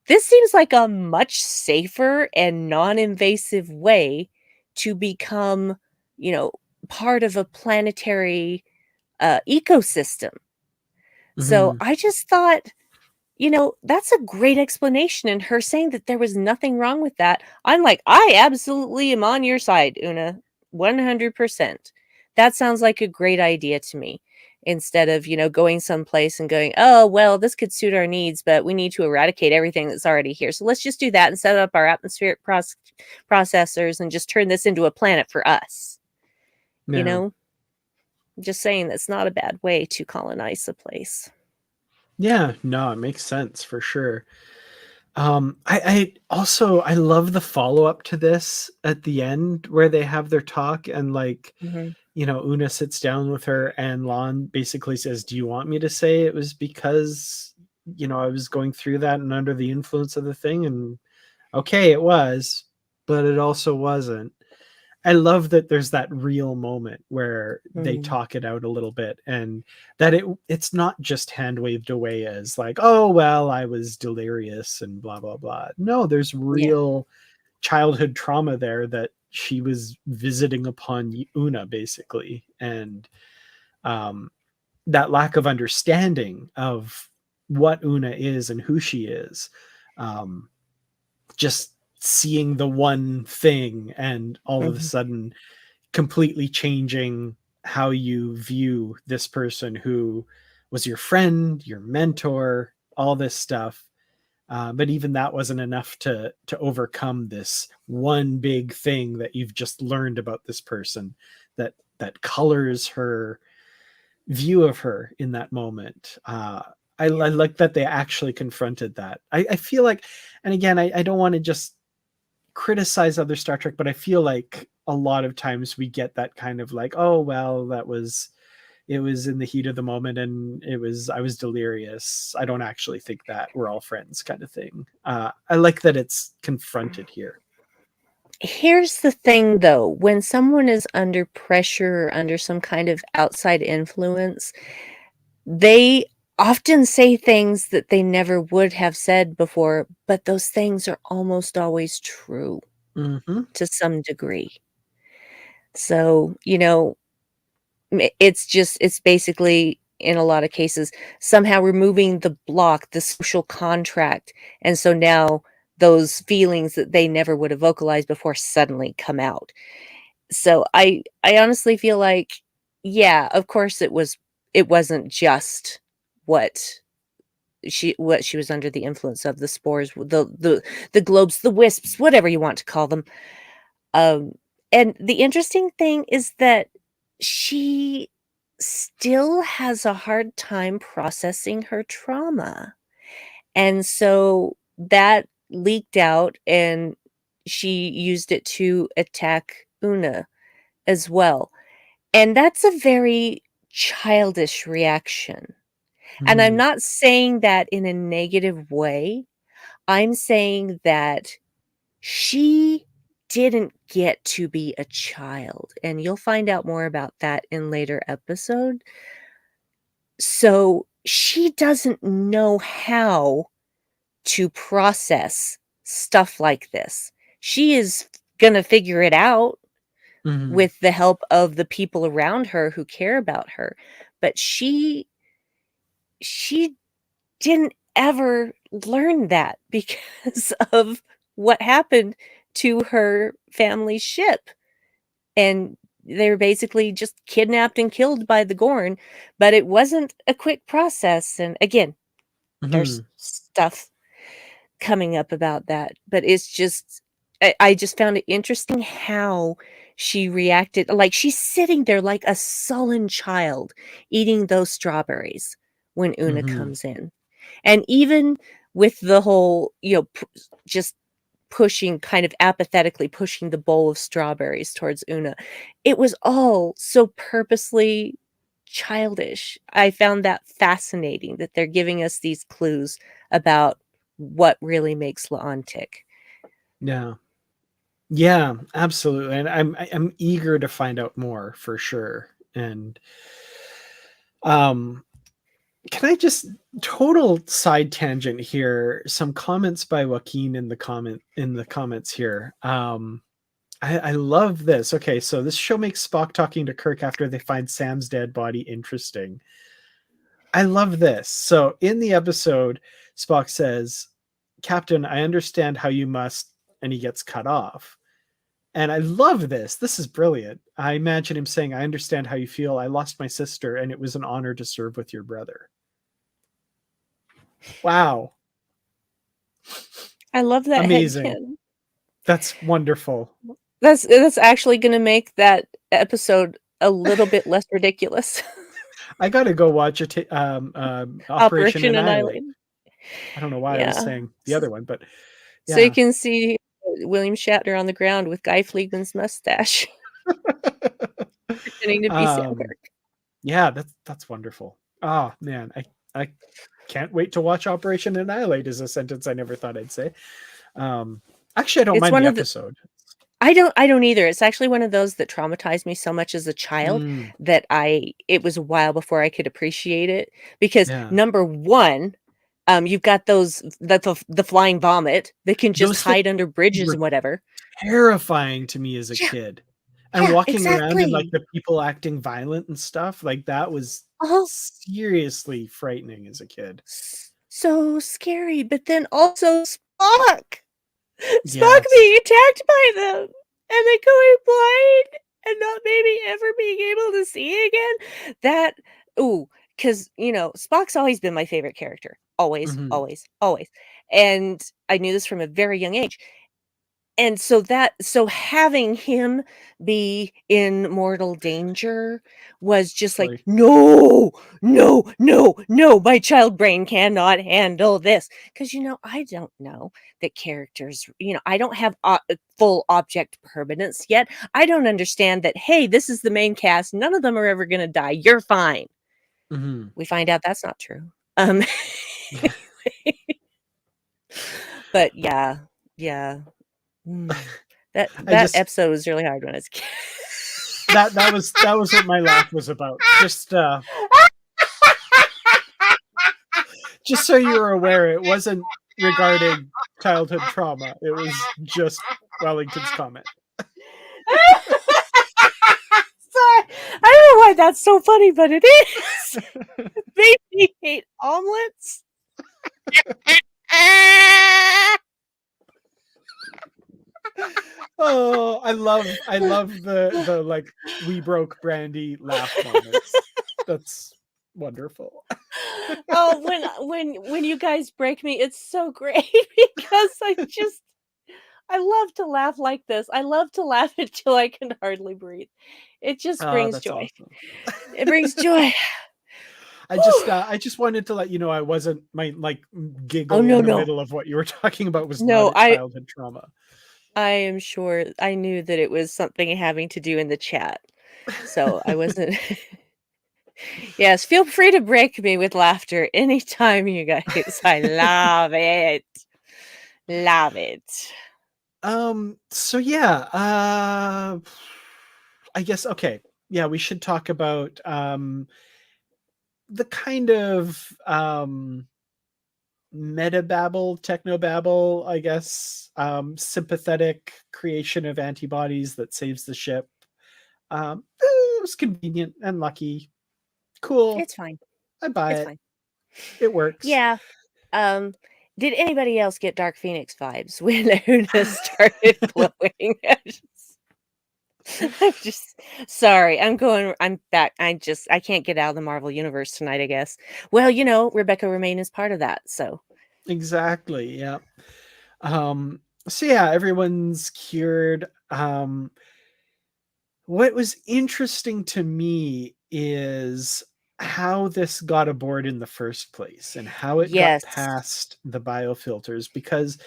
this seems like a much safer and non-invasive way to become, you know, part of a planetary ecosystem. So Mm-hmm. I just thought, that's a great explanation. And her saying that there was nothing wrong with that, I'm like, I absolutely am on your side, Una, 100%. That sounds like a great idea to me. Instead of, going someplace and going, oh, well, this could suit our needs, but we need to eradicate everything that's already here. So let's just do that and set up our atmospheric processors and just turn this into a planet for us. You Yeah. know, just saying that's not a bad way to colonize a place. Yeah, no, it makes sense for sure. I also, I love the follow-up to this at the end where they have their talk, and like, Hmm. Una sits down with her and Lon basically says, do you want me to say it was because, I was going through that and under the influence of the thing? And okay, it was, but it also wasn't. I love that there's that real moment where they Mm. talk it out a little bit, and that it's not just hand waved away as like, oh well, I was delirious and blah blah blah. No, there's Yeah. real childhood trauma there that she was visiting upon Una basically, and um, that lack of understanding of what Una is and who she is. Um, just seeing the one thing and all of a Mhm. sudden completely changing how you view this person who was your friend, your mentor, all this stuff. But even that wasn't enough to overcome this one big thing that you've just learned about this person that colors her view of her in that moment. I like that they actually confronted that. I feel like, and again, I don't want to just criticize other Star Trek, but I feel like a lot of times we get that kind of like, oh well, it was in the heat of the moment and I was delirious. I don't actually think that, we're all friends kind of thing. I like that it's confronted here. Here's the thing though, when someone is under pressure or under some kind of outside influence, they often say things that they never would have said before, but those things are almost always true Mm-hmm. to some degree. So, you know, it's basically, in a lot of cases, somehow removing the block, the social contract, and so now those feelings that they never would have vocalized before suddenly come out. So I honestly feel like, yeah, of course it wasn't just what what she was under the influence of, the spores, the globes, the wisps, whatever you want to call them. Um, and the interesting thing is that she still has a hard time processing her trauma. And so that leaked out and she used it to attack Una as well. And that's a very childish reaction. And I'm Mm. not saying that in a negative way. I'm saying that she didn't get to be a child, and you'll find out more about that in later episode. So she doesn't know how to process stuff like this. She is gonna figure it out Mm-hmm. with the help of the people around her who care about her, but she didn't ever learn that because of what happened to her family ship. And they were basically just kidnapped and killed by the Gorn, but it wasn't a quick process. And again, Mm-hmm. there's stuff coming up about that, but it's just I just found it interesting how she reacted. Like she's sitting there like a sullen child eating those strawberries when Una Mm-hmm. comes in. And even with the whole, just pushing, kind of apathetically pushing the bowl of strawberries towards Una, it was all so purposely childish. I found that fascinating that they're giving us these clues about what really makes La'an tick. Yeah. Yeah, absolutely. And I'm eager to find out more for sure. And um can I just, total side tangent here, some comments by Joaquin in the comments here. I love this. Okay, so this show makes Spock talking to Kirk after they find Sam's dead body interesting. I love this. So in the episode, Spock says, Captain, I understand how you must, and he gets cut off. And I love this. This is brilliant. I imagine him saying, I understand how you feel. I lost my sister, and it was an honor to serve with your brother. Wow. I love that Amazing. headcanon. That's wonderful. That's actually going to make that episode a little bit less ridiculous. I got to go watch Operation Operation Annihilate. Annihilate. I don't know why I was Yeah. saying the other one, but So you yeah. can see William Shatner on the ground with Guy Fleegman's mustache pretending to be Sam um, Kirk. yeah, that's wonderful. Oh man, I can't wait to watch Operation Annihilate is a sentence I never thought I'd say. Actually, I don't It's mind one the of the episode. I don't either. It's actually one of those that traumatized me so much as a child Mm, that it was a while before I could appreciate it because yeah, number 1, you've got those the flying vomit that can just those things hide under bridges were and whatever. terrifying to me as a Yeah, kid. And yeah, walking around and like exactly. the people acting violent and stuff, like that was Uh-huh. seriously frightening as a kid. So scary, but then also Spock. Spock Yes. being attacked by them and then going blind and not maybe ever being able to see again. That ooh, because Spock's always been my favorite character, always, Mhm. always, always, and I knew this from a very young age. And so having him be in mortal danger was just like, Like, "No, no, no, no, my child brain cannot handle this." 'Cause, I don't know that characters, I don't have full object permanence yet. I don't understand that, "Hey, this is the main cast. None of them are ever gonna die. You're fine." mhm. We find out that's not true. Um, but yeah, yeah. Mm. That I that just episode was really hard when I was a kid. that was what my laugh was about. Just so you're aware, it wasn't regarding childhood trauma. It was just Wellington's comment. Sorry. I don't know why that's so funny, but it is. It made me hate omelets. Oh, I love the like we broke Brandi laugh moments. That's wonderful. Oh, when you guys break me, it's so great because I love to laugh like this. I love to laugh until I can hardly breathe. It just Oh, brings that's joy. awesome. It brings joy. I just wanted to let you know I wasn't my like Oh, giggle no, in the no. middle of what you were talking about was not No, a childhood trauma. I am sure I knew that it was something having to do in the chat. So I wasn't Yes, feel free to break me with laughter anytime, you guys. I love it. Love it. So yeah, I guess okay. Yeah, we should talk about the kind of metababble, technobabble, I guess, sympathetic creation of antibodies that saves the ship. It was convenient and lucky. Cool. It's fine. I buy It's it. fine. It works. Yeah. Um, did anybody else get Dark Phoenix vibes when Una started glowing? I'm just sorry. I'm back. I can't get out of the Marvel universe tonight, I guess. Well, Rebecca Romaine is part of that, so Exactly. Yeah. So yeah, everyone's cured. What was interesting to me is how this got aboard in the first place and how it got yes. past the biofilters, because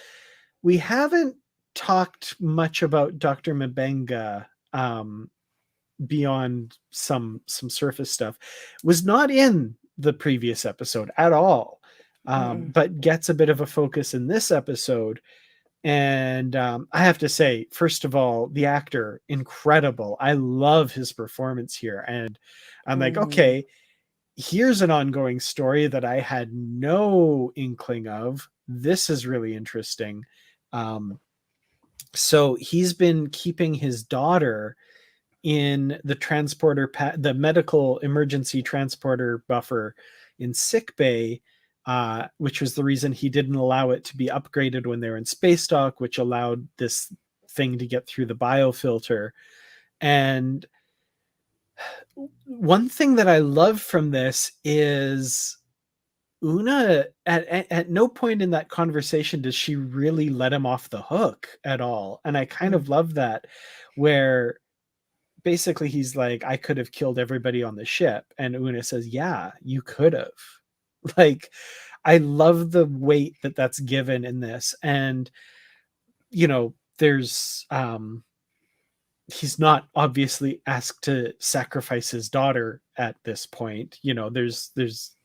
we haven't talked much about Dr. Mabenga beyond some surface stuff. Was not in the previous episode at all, Mm-mm. but gets a bit of a focus in this episode. And I have to say, first of all, the actor, incredible. I love his performance here. And I'm like, Mhm. okay, here's an ongoing story that I had no inkling of. This is really interesting. So he's been keeping his daughter in the transporter, the medical emergency transporter buffer in sick bay, which was the reason he didn't allow it to be upgraded when they were in space dock, which allowed this thing to get through the biofilter. And one thing that I love from this is Una at no point in that conversation does she really let him off the hook at all. And I kind Mm. of love that, where basically he's like, I could have killed everybody on the ship. And Una says, yeah, you could have. Like, I love the weight that that's given in this. And, there's, he's not obviously asked to sacrifice his daughter at this point. There's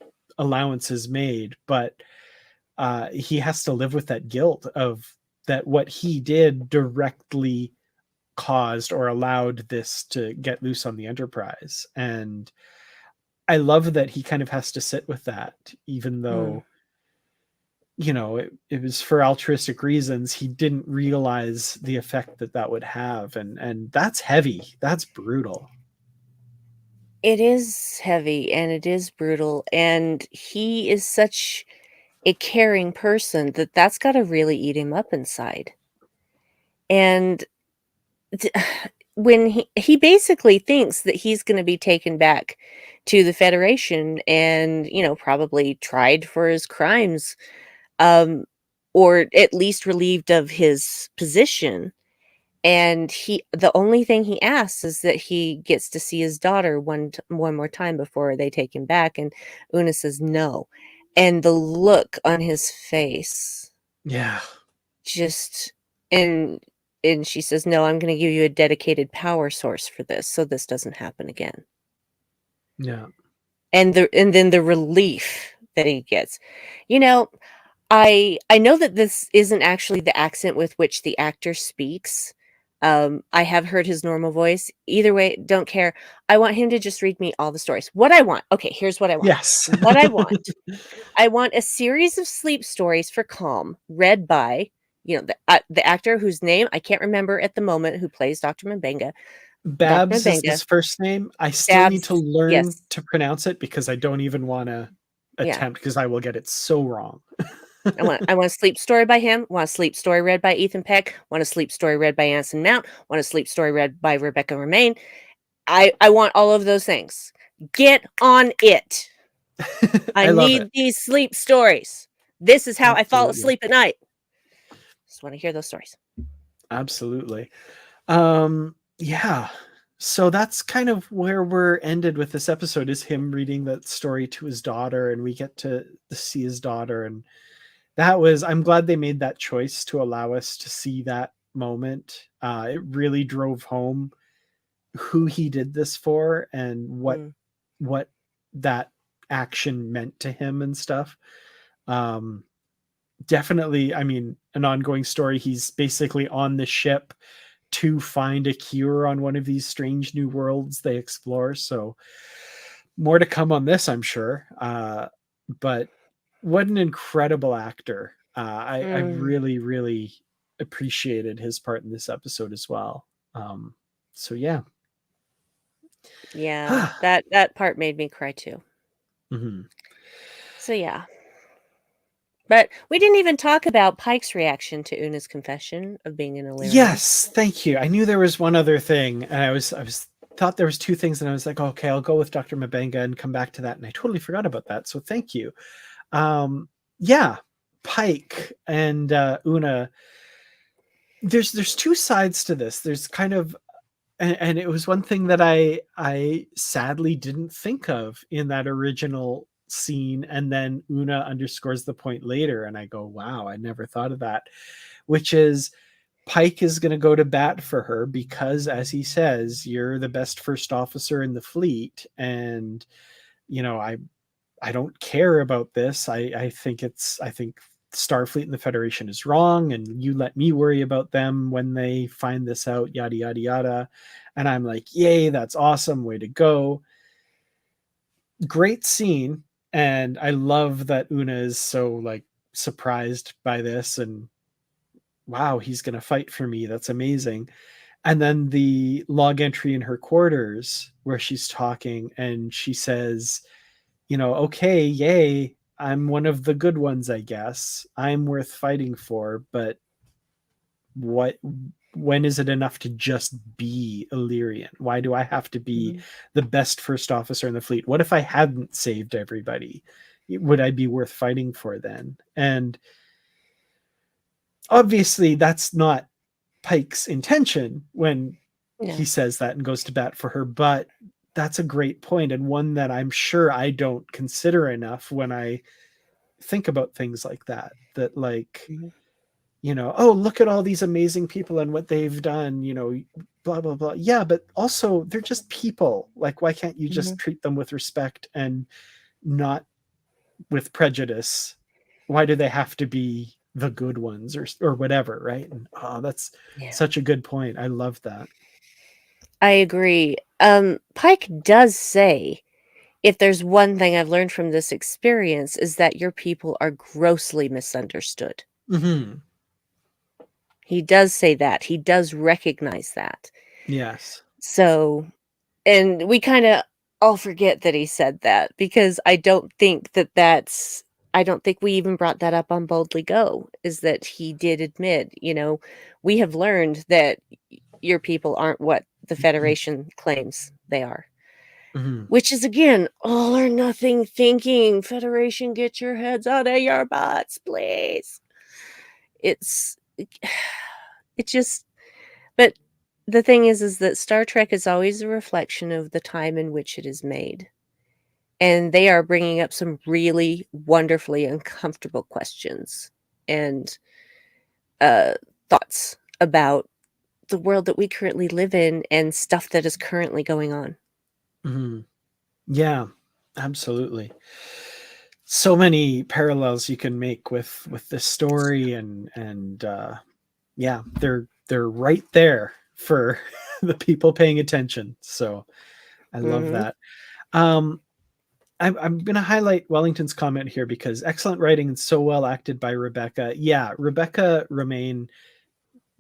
allowances made, but he has to live with that guilt of that what he did directly caused or allowed this to get loose on the Enterprise. And I love that he kind of has to sit with that, even Mm. though, it was for altruistic reasons. He didn't realize the effect that that would have. And that's heavy. That's brutal. It is heavy and it is brutal, and he is such a caring person that's gotta really eat him up inside. And when he basically thinks that he's going to be taken back to the Federation and, you know, probably tried for his crimes, um, or at least relieved of his position. And the only thing he asks is that he gets to see his daughter one more time before they take him back. And Una says no. And the look on his face, Yeah. just, and she says, no, I'm going to give you a dedicated power source for this, so this doesn't happen again. Yeah. And then the relief that he gets, you know, I know that this isn't actually the accent with which the actor speaks. I have heard his normal voice. Either way, don't care. I want him to just read me all the stories. What I want. Okay, here's what I want. Yes. What I want. I want a series of sleep stories for Calm, read by, you know, the actor whose name I can't remember at the moment, who plays Dr. Mbenga. Dr. Babs is Mbenga. his first name. I still need to Babs. learn Yes. to pronounce it because I don't even want to Yeah. attempt because I will get it so wrong. I want a sleep story by him. Want a sleep story read by Ethan Peck. Want a sleep story read by Anson Mount. Want a sleep story read by Rebecca Romaine. I want all of those things. Get on it. I love need it. these sleep stories. This is how I fall Absolutely. asleep at night. Just want to hear those stories. Absolutely. Yeah. So that's kind of where we're ended with this episode, is him reading that story to his daughter, and we get to see his daughter. And I'm glad they made that choice to allow us to see that moment. It really drove home who he did this for and what that action meant to him and stuff. Definitely, I mean, an ongoing story. He's basically on the ship to find a cure on one of these strange new worlds they explore. So more to come on this, I'm sure. But what an incredible actor. I really, really appreciated his part in this episode as well. So yeah. Yeah, that part made me cry too. Mm-hmm. So yeah. But we didn't even talk about Pike's reaction to Una's confession of being an Illyrian. Yes, thank you. I knew there was one other thing, and I was thought there was two things, and I was like, okay, I'll go with Dr. Mbenga and come back to that, and I totally forgot about that. So thank you. Yeah, Pike and Una. There's two sides to this. There's kind of, and it was one thing that I sadly didn't think of in that original scene, and then Una underscores the point later, and I go, wow, I never thought of that, which is Pike is going to go to bat for her because, as he says, you're the best first officer in the fleet, and you know, I don't care about this. I think Starfleet and the Federation is wrong, and you let me worry about them when they find this out, yada yada yada. And I'm like, yay, that's awesome, way to go. Great scene, and I love that Una is so like surprised by this, and wow, he's gonna fight for me. That's amazing. And then the log entry in her quarters where she's talking and she says, you know, okay, yay, I'm one of the good ones, I guess. I'm worth fighting for, but when is it enough to just be Illyrian? Why do I have to be the best first officer in the fleet? What if I hadn't saved everybody? Would I be worth fighting for then? And obviously that's not Pike's intention when he says that and goes to bat for her, but that's a great point, and one that I'm sure I don't consider enough when I think about things like that. That like, you know, oh, look at all these amazing people and what they've done, you know, blah blah blah. Yeah, but also they're just people. Like, why can't you just treat them with respect and not with prejudice? Why do they have to be the good ones or whatever, right? And that's such a good point. I love that. I agree. Pike does say, if there's one thing I've learned from this experience, is that your people are grossly misunderstood. Mm-hmm. He does say that. He does recognize that. Yes. So, and we kind of all forget that he said that, because I don't think I don't think we even brought that up on Boldly Go, is that he did admit, you know, we have learned that your people aren't what the Federation claims they are. Mhm. Which is, again, all or nothing thinking. Federation, get your heads out of your butts, please. It's it just but the thing is that Star Trek is always a reflection of the time in which it is made. And they are bringing up some really wonderfully uncomfortable questions and uh, thoughts about the world that we currently live in and stuff that is currently going on. Mhm. Yeah, absolutely. So many parallels you can make with this story, and yeah, they're right there for the people paying attention. So I love Mhm. that. Um, I'm going to highlight Wellington's comment here because excellent writing and so well acted by Rebecca. Yeah, Rebecca Romaine,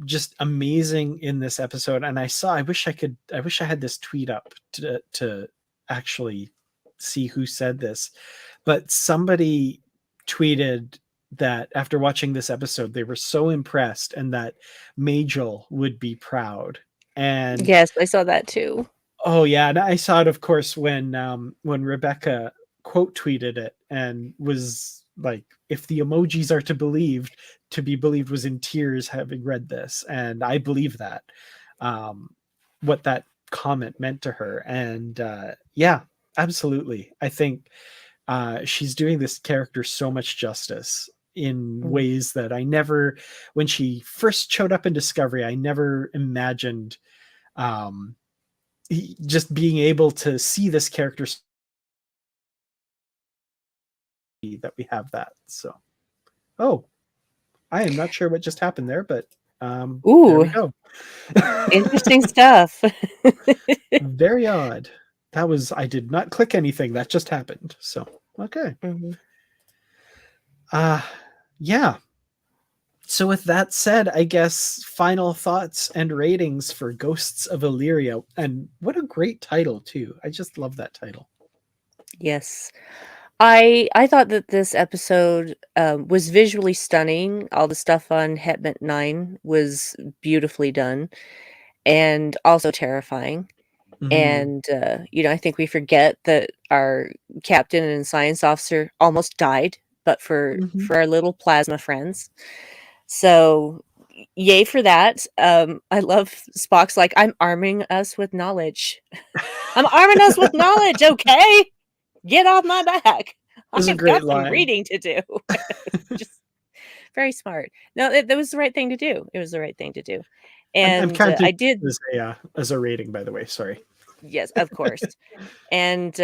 just amazing in this episode. And I wish I had this tweet up to actually see who said this, but somebody tweeted that after watching this episode, they were so impressed and that Majel would be proud. And Yes, I saw that too. oh yeah, and I saw it, of course, when Rebecca quote tweeted it and was like, "If the emojis are to be believed, was in tears having read this," and I believe that, what that comment meant to her, and yeah, absolutely, I think she's doing this character so much justice in Mm. ways that I never, when she first showed up in Discovery, I never imagined. Um, just being able to see this character that we have that. So, oh, I am not sure what just happened there, but there we Ooh, go. interesting stuff. Very odd. That was, I did not click anything. That just happened. So, okay. Mhm. Uh yeah. So with that said, I guess final thoughts and ratings for Ghosts of Illyria. And what a great title too. I just love that title. Yes. I thought that this episode was visually stunning. All the stuff on Hetman 9 was beautifully done and also terrifying. Mhm. And I think we forget that our captain and science officer almost died, but Mhm. for our little plasma friends. So yay for that. I love Spock's like, I'm arming us with knowledge. I'm arming us with knowledge, okay? Get off my back. It was a I've great got some line. reading to do. Just very smart. No, that was the right thing to do. It was the right thing to do. I'm And counting I did, as a rating, by the way. Sorry. yes, of course. And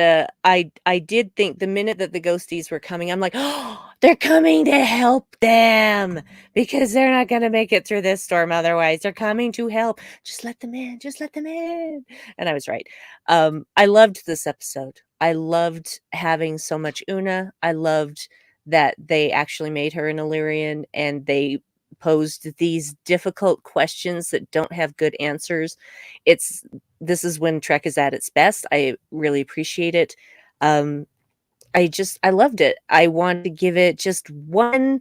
I did think the minute that the ghosties were coming, I'm like, oh, they're coming to help them because they're not going to make it through this storm otherwise. They're coming to help. Just let them in. Just let them in. And I was right. I loved this episode. I loved having so much Una. I loved that they actually made her an Illyrian and they posed these difficult questions that don't have good answers. This is when Trek is at its best. I really appreciate it. Um, I loved it. I wanted to give it just one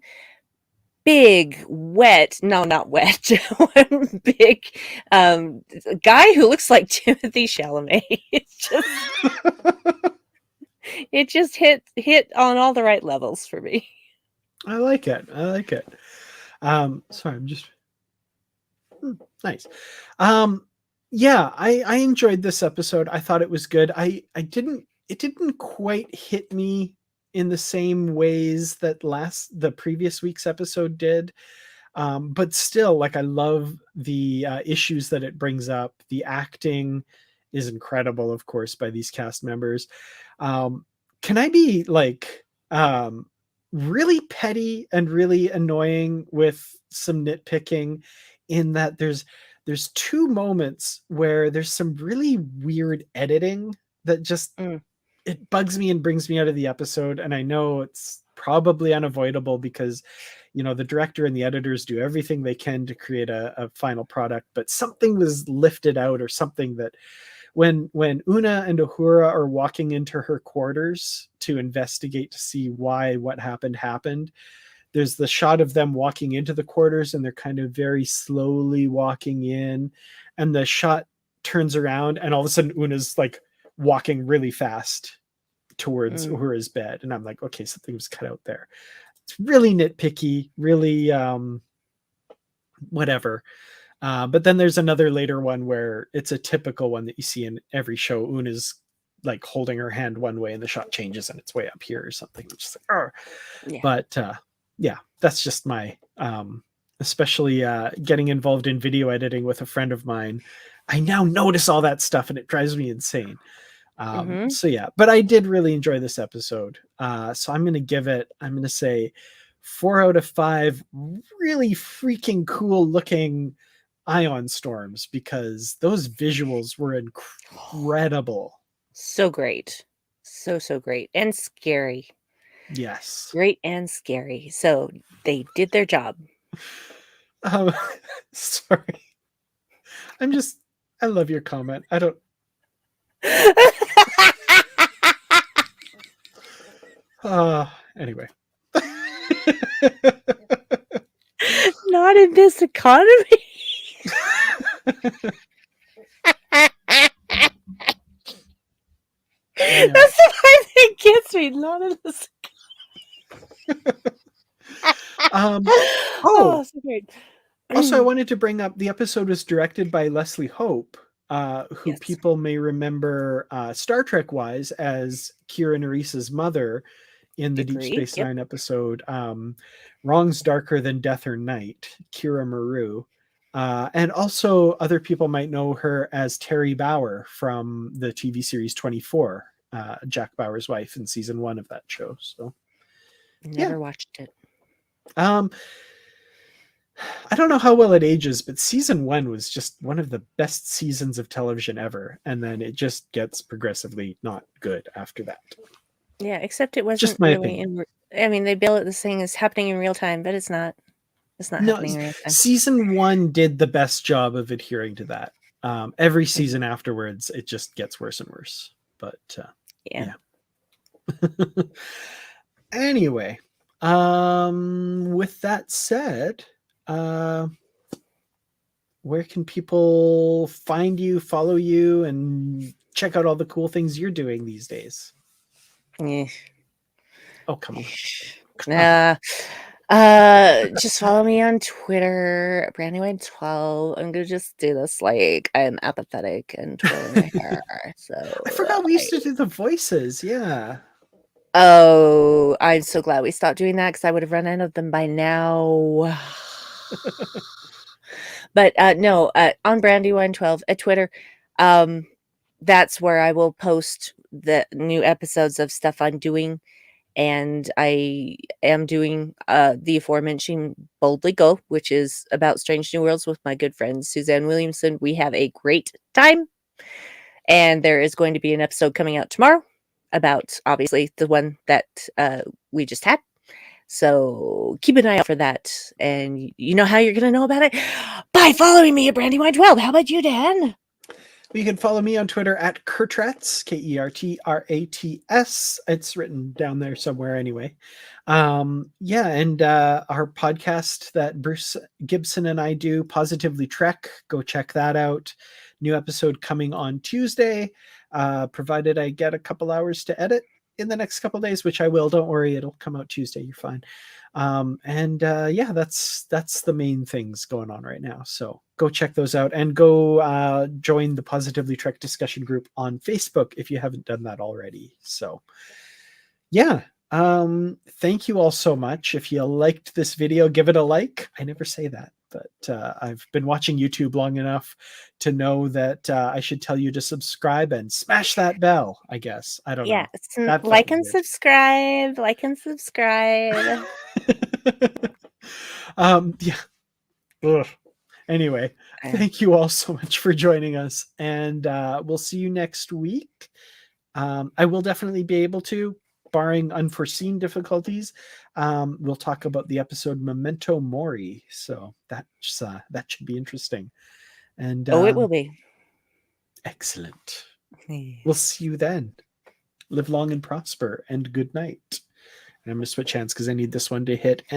big wet, no, not wet, one big guy who looks like Timothy Chalamet. It just hit on all the right levels for me. I like it. I like it. Sorry, I'm just nice. Um, yeah, I enjoyed this episode. I thought it was good. I didn't it didn't quite hit me in the same ways that the previous week's episode did. But still, like I love the issues that it brings up. The acting is incredible, of course, by these cast members. Um, can I be like really petty and really annoying with some nitpicking in that there's two moments where there's some really weird editing that just Mm, it bugs me and brings me out of the episode, and I know it's probably unavoidable because the director and the editors do everything they can to create a final product, but something was lifted out, or something that when Una and Uhura are walking into her quarters to investigate to see why what happened, there's the shot of them walking into the quarters and they're kind of very slowly walking in, and the shot turns around and all of a sudden Una's like walking really fast towards Uhura's bed. And I'm like, okay, something was cut out there. It's really nitpicky, really whatever. But then there's another later one where it's a typical one that you see in every show. Una's like holding her hand one way and the shot changes and it's way up here or something. Just like, oh. Yeah. But yeah, that's just my especially getting involved in video editing with a friend of mine. I now notice all that stuff and it drives me insane. So yeah, but I did really enjoy this episode. So I'm going to say 4 out of 5 really freaking cool looking ion storms, because those visuals were incredible. So great. So great. And scary. Yes. Great and scary. So they did their job. Sorry. I love your comment. I don't. Anyway. Not in this economy. That's the part that gets me. Not in this. So great. Also, I wanted to bring up the episode was directed by Leslie Hope, who people may remember Star Trek wise as Kira Nerissa's mother in the Deep Space Nine episode Wrong's Darker Than Death or Night, Kira Maru. And also other people might know her as Terry Bauer from the TV series 24, Jack Bauer's wife in season 1 of that show. So never watched it. I don't know how well it ages, but season 1 was just one of the best seasons of television ever. And then it just gets progressively not good after that. Yeah, except it wasn't just my opinion. I mean, they bill it this thing as happening in real time, but it's not. It's not happening in real time. Season 1 did the best job of adhering to that. Every season afterwards, it just gets worse and worse. But yeah. Anyway, with that said, where can people find you, follow you, and check out all the cool things you're doing these days? Oh, come on. Just follow me on Twitter, Brandi12. I'm gonna just do this like I'm apathetic and twirling my hair. So I forgot we used to do the voices. Yeah. Oh, I'm so glad we stopped doing that because I would have run out of them by now. But no, on Brandi112 at Twitter, that's where I will post the new episodes of stuff I'm doing. And I am doing the aforementioned Boldly Go, which is about Strange New Worlds with my good friend Suzanne Williamson. We have a great time. And there is going to be an episode coming out tomorrow about, obviously, the one that we just had. So keep an eye out for that. And you know how you're going to know about it? By following me at Brandi112. How about you, Dan? You can follow me on Twitter at Kertrats, Kertrats. It's written down there somewhere anyway. And our podcast that Bruce Gibson and I do, Positively Trek, go check that out. New episode coming on Tuesday, provided I get a couple hours to edit in the next couple days, which I will. Don't worry, it'll come out Tuesday. You're fine. That's the main things going on right now. So go check those out and go join the Positively Trek discussion group on Facebook if you haven't done that already. So thank you all so much. If you liked this video, give it a like. I never say that, but I've been watching YouTube long enough to know that I should tell you to subscribe and smash that bell, I guess. I don't know. Like and subscribe. Anyway, thank you all so much for joining us, and we'll see you next week. I will definitely be able to, barring unforeseen difficulties, we'll talk about the episode Memento Mori, so that should be interesting. And it will be excellent. We'll see you then. Live long and prosper, and good night. And I'm going to switch hands because I need this one to hit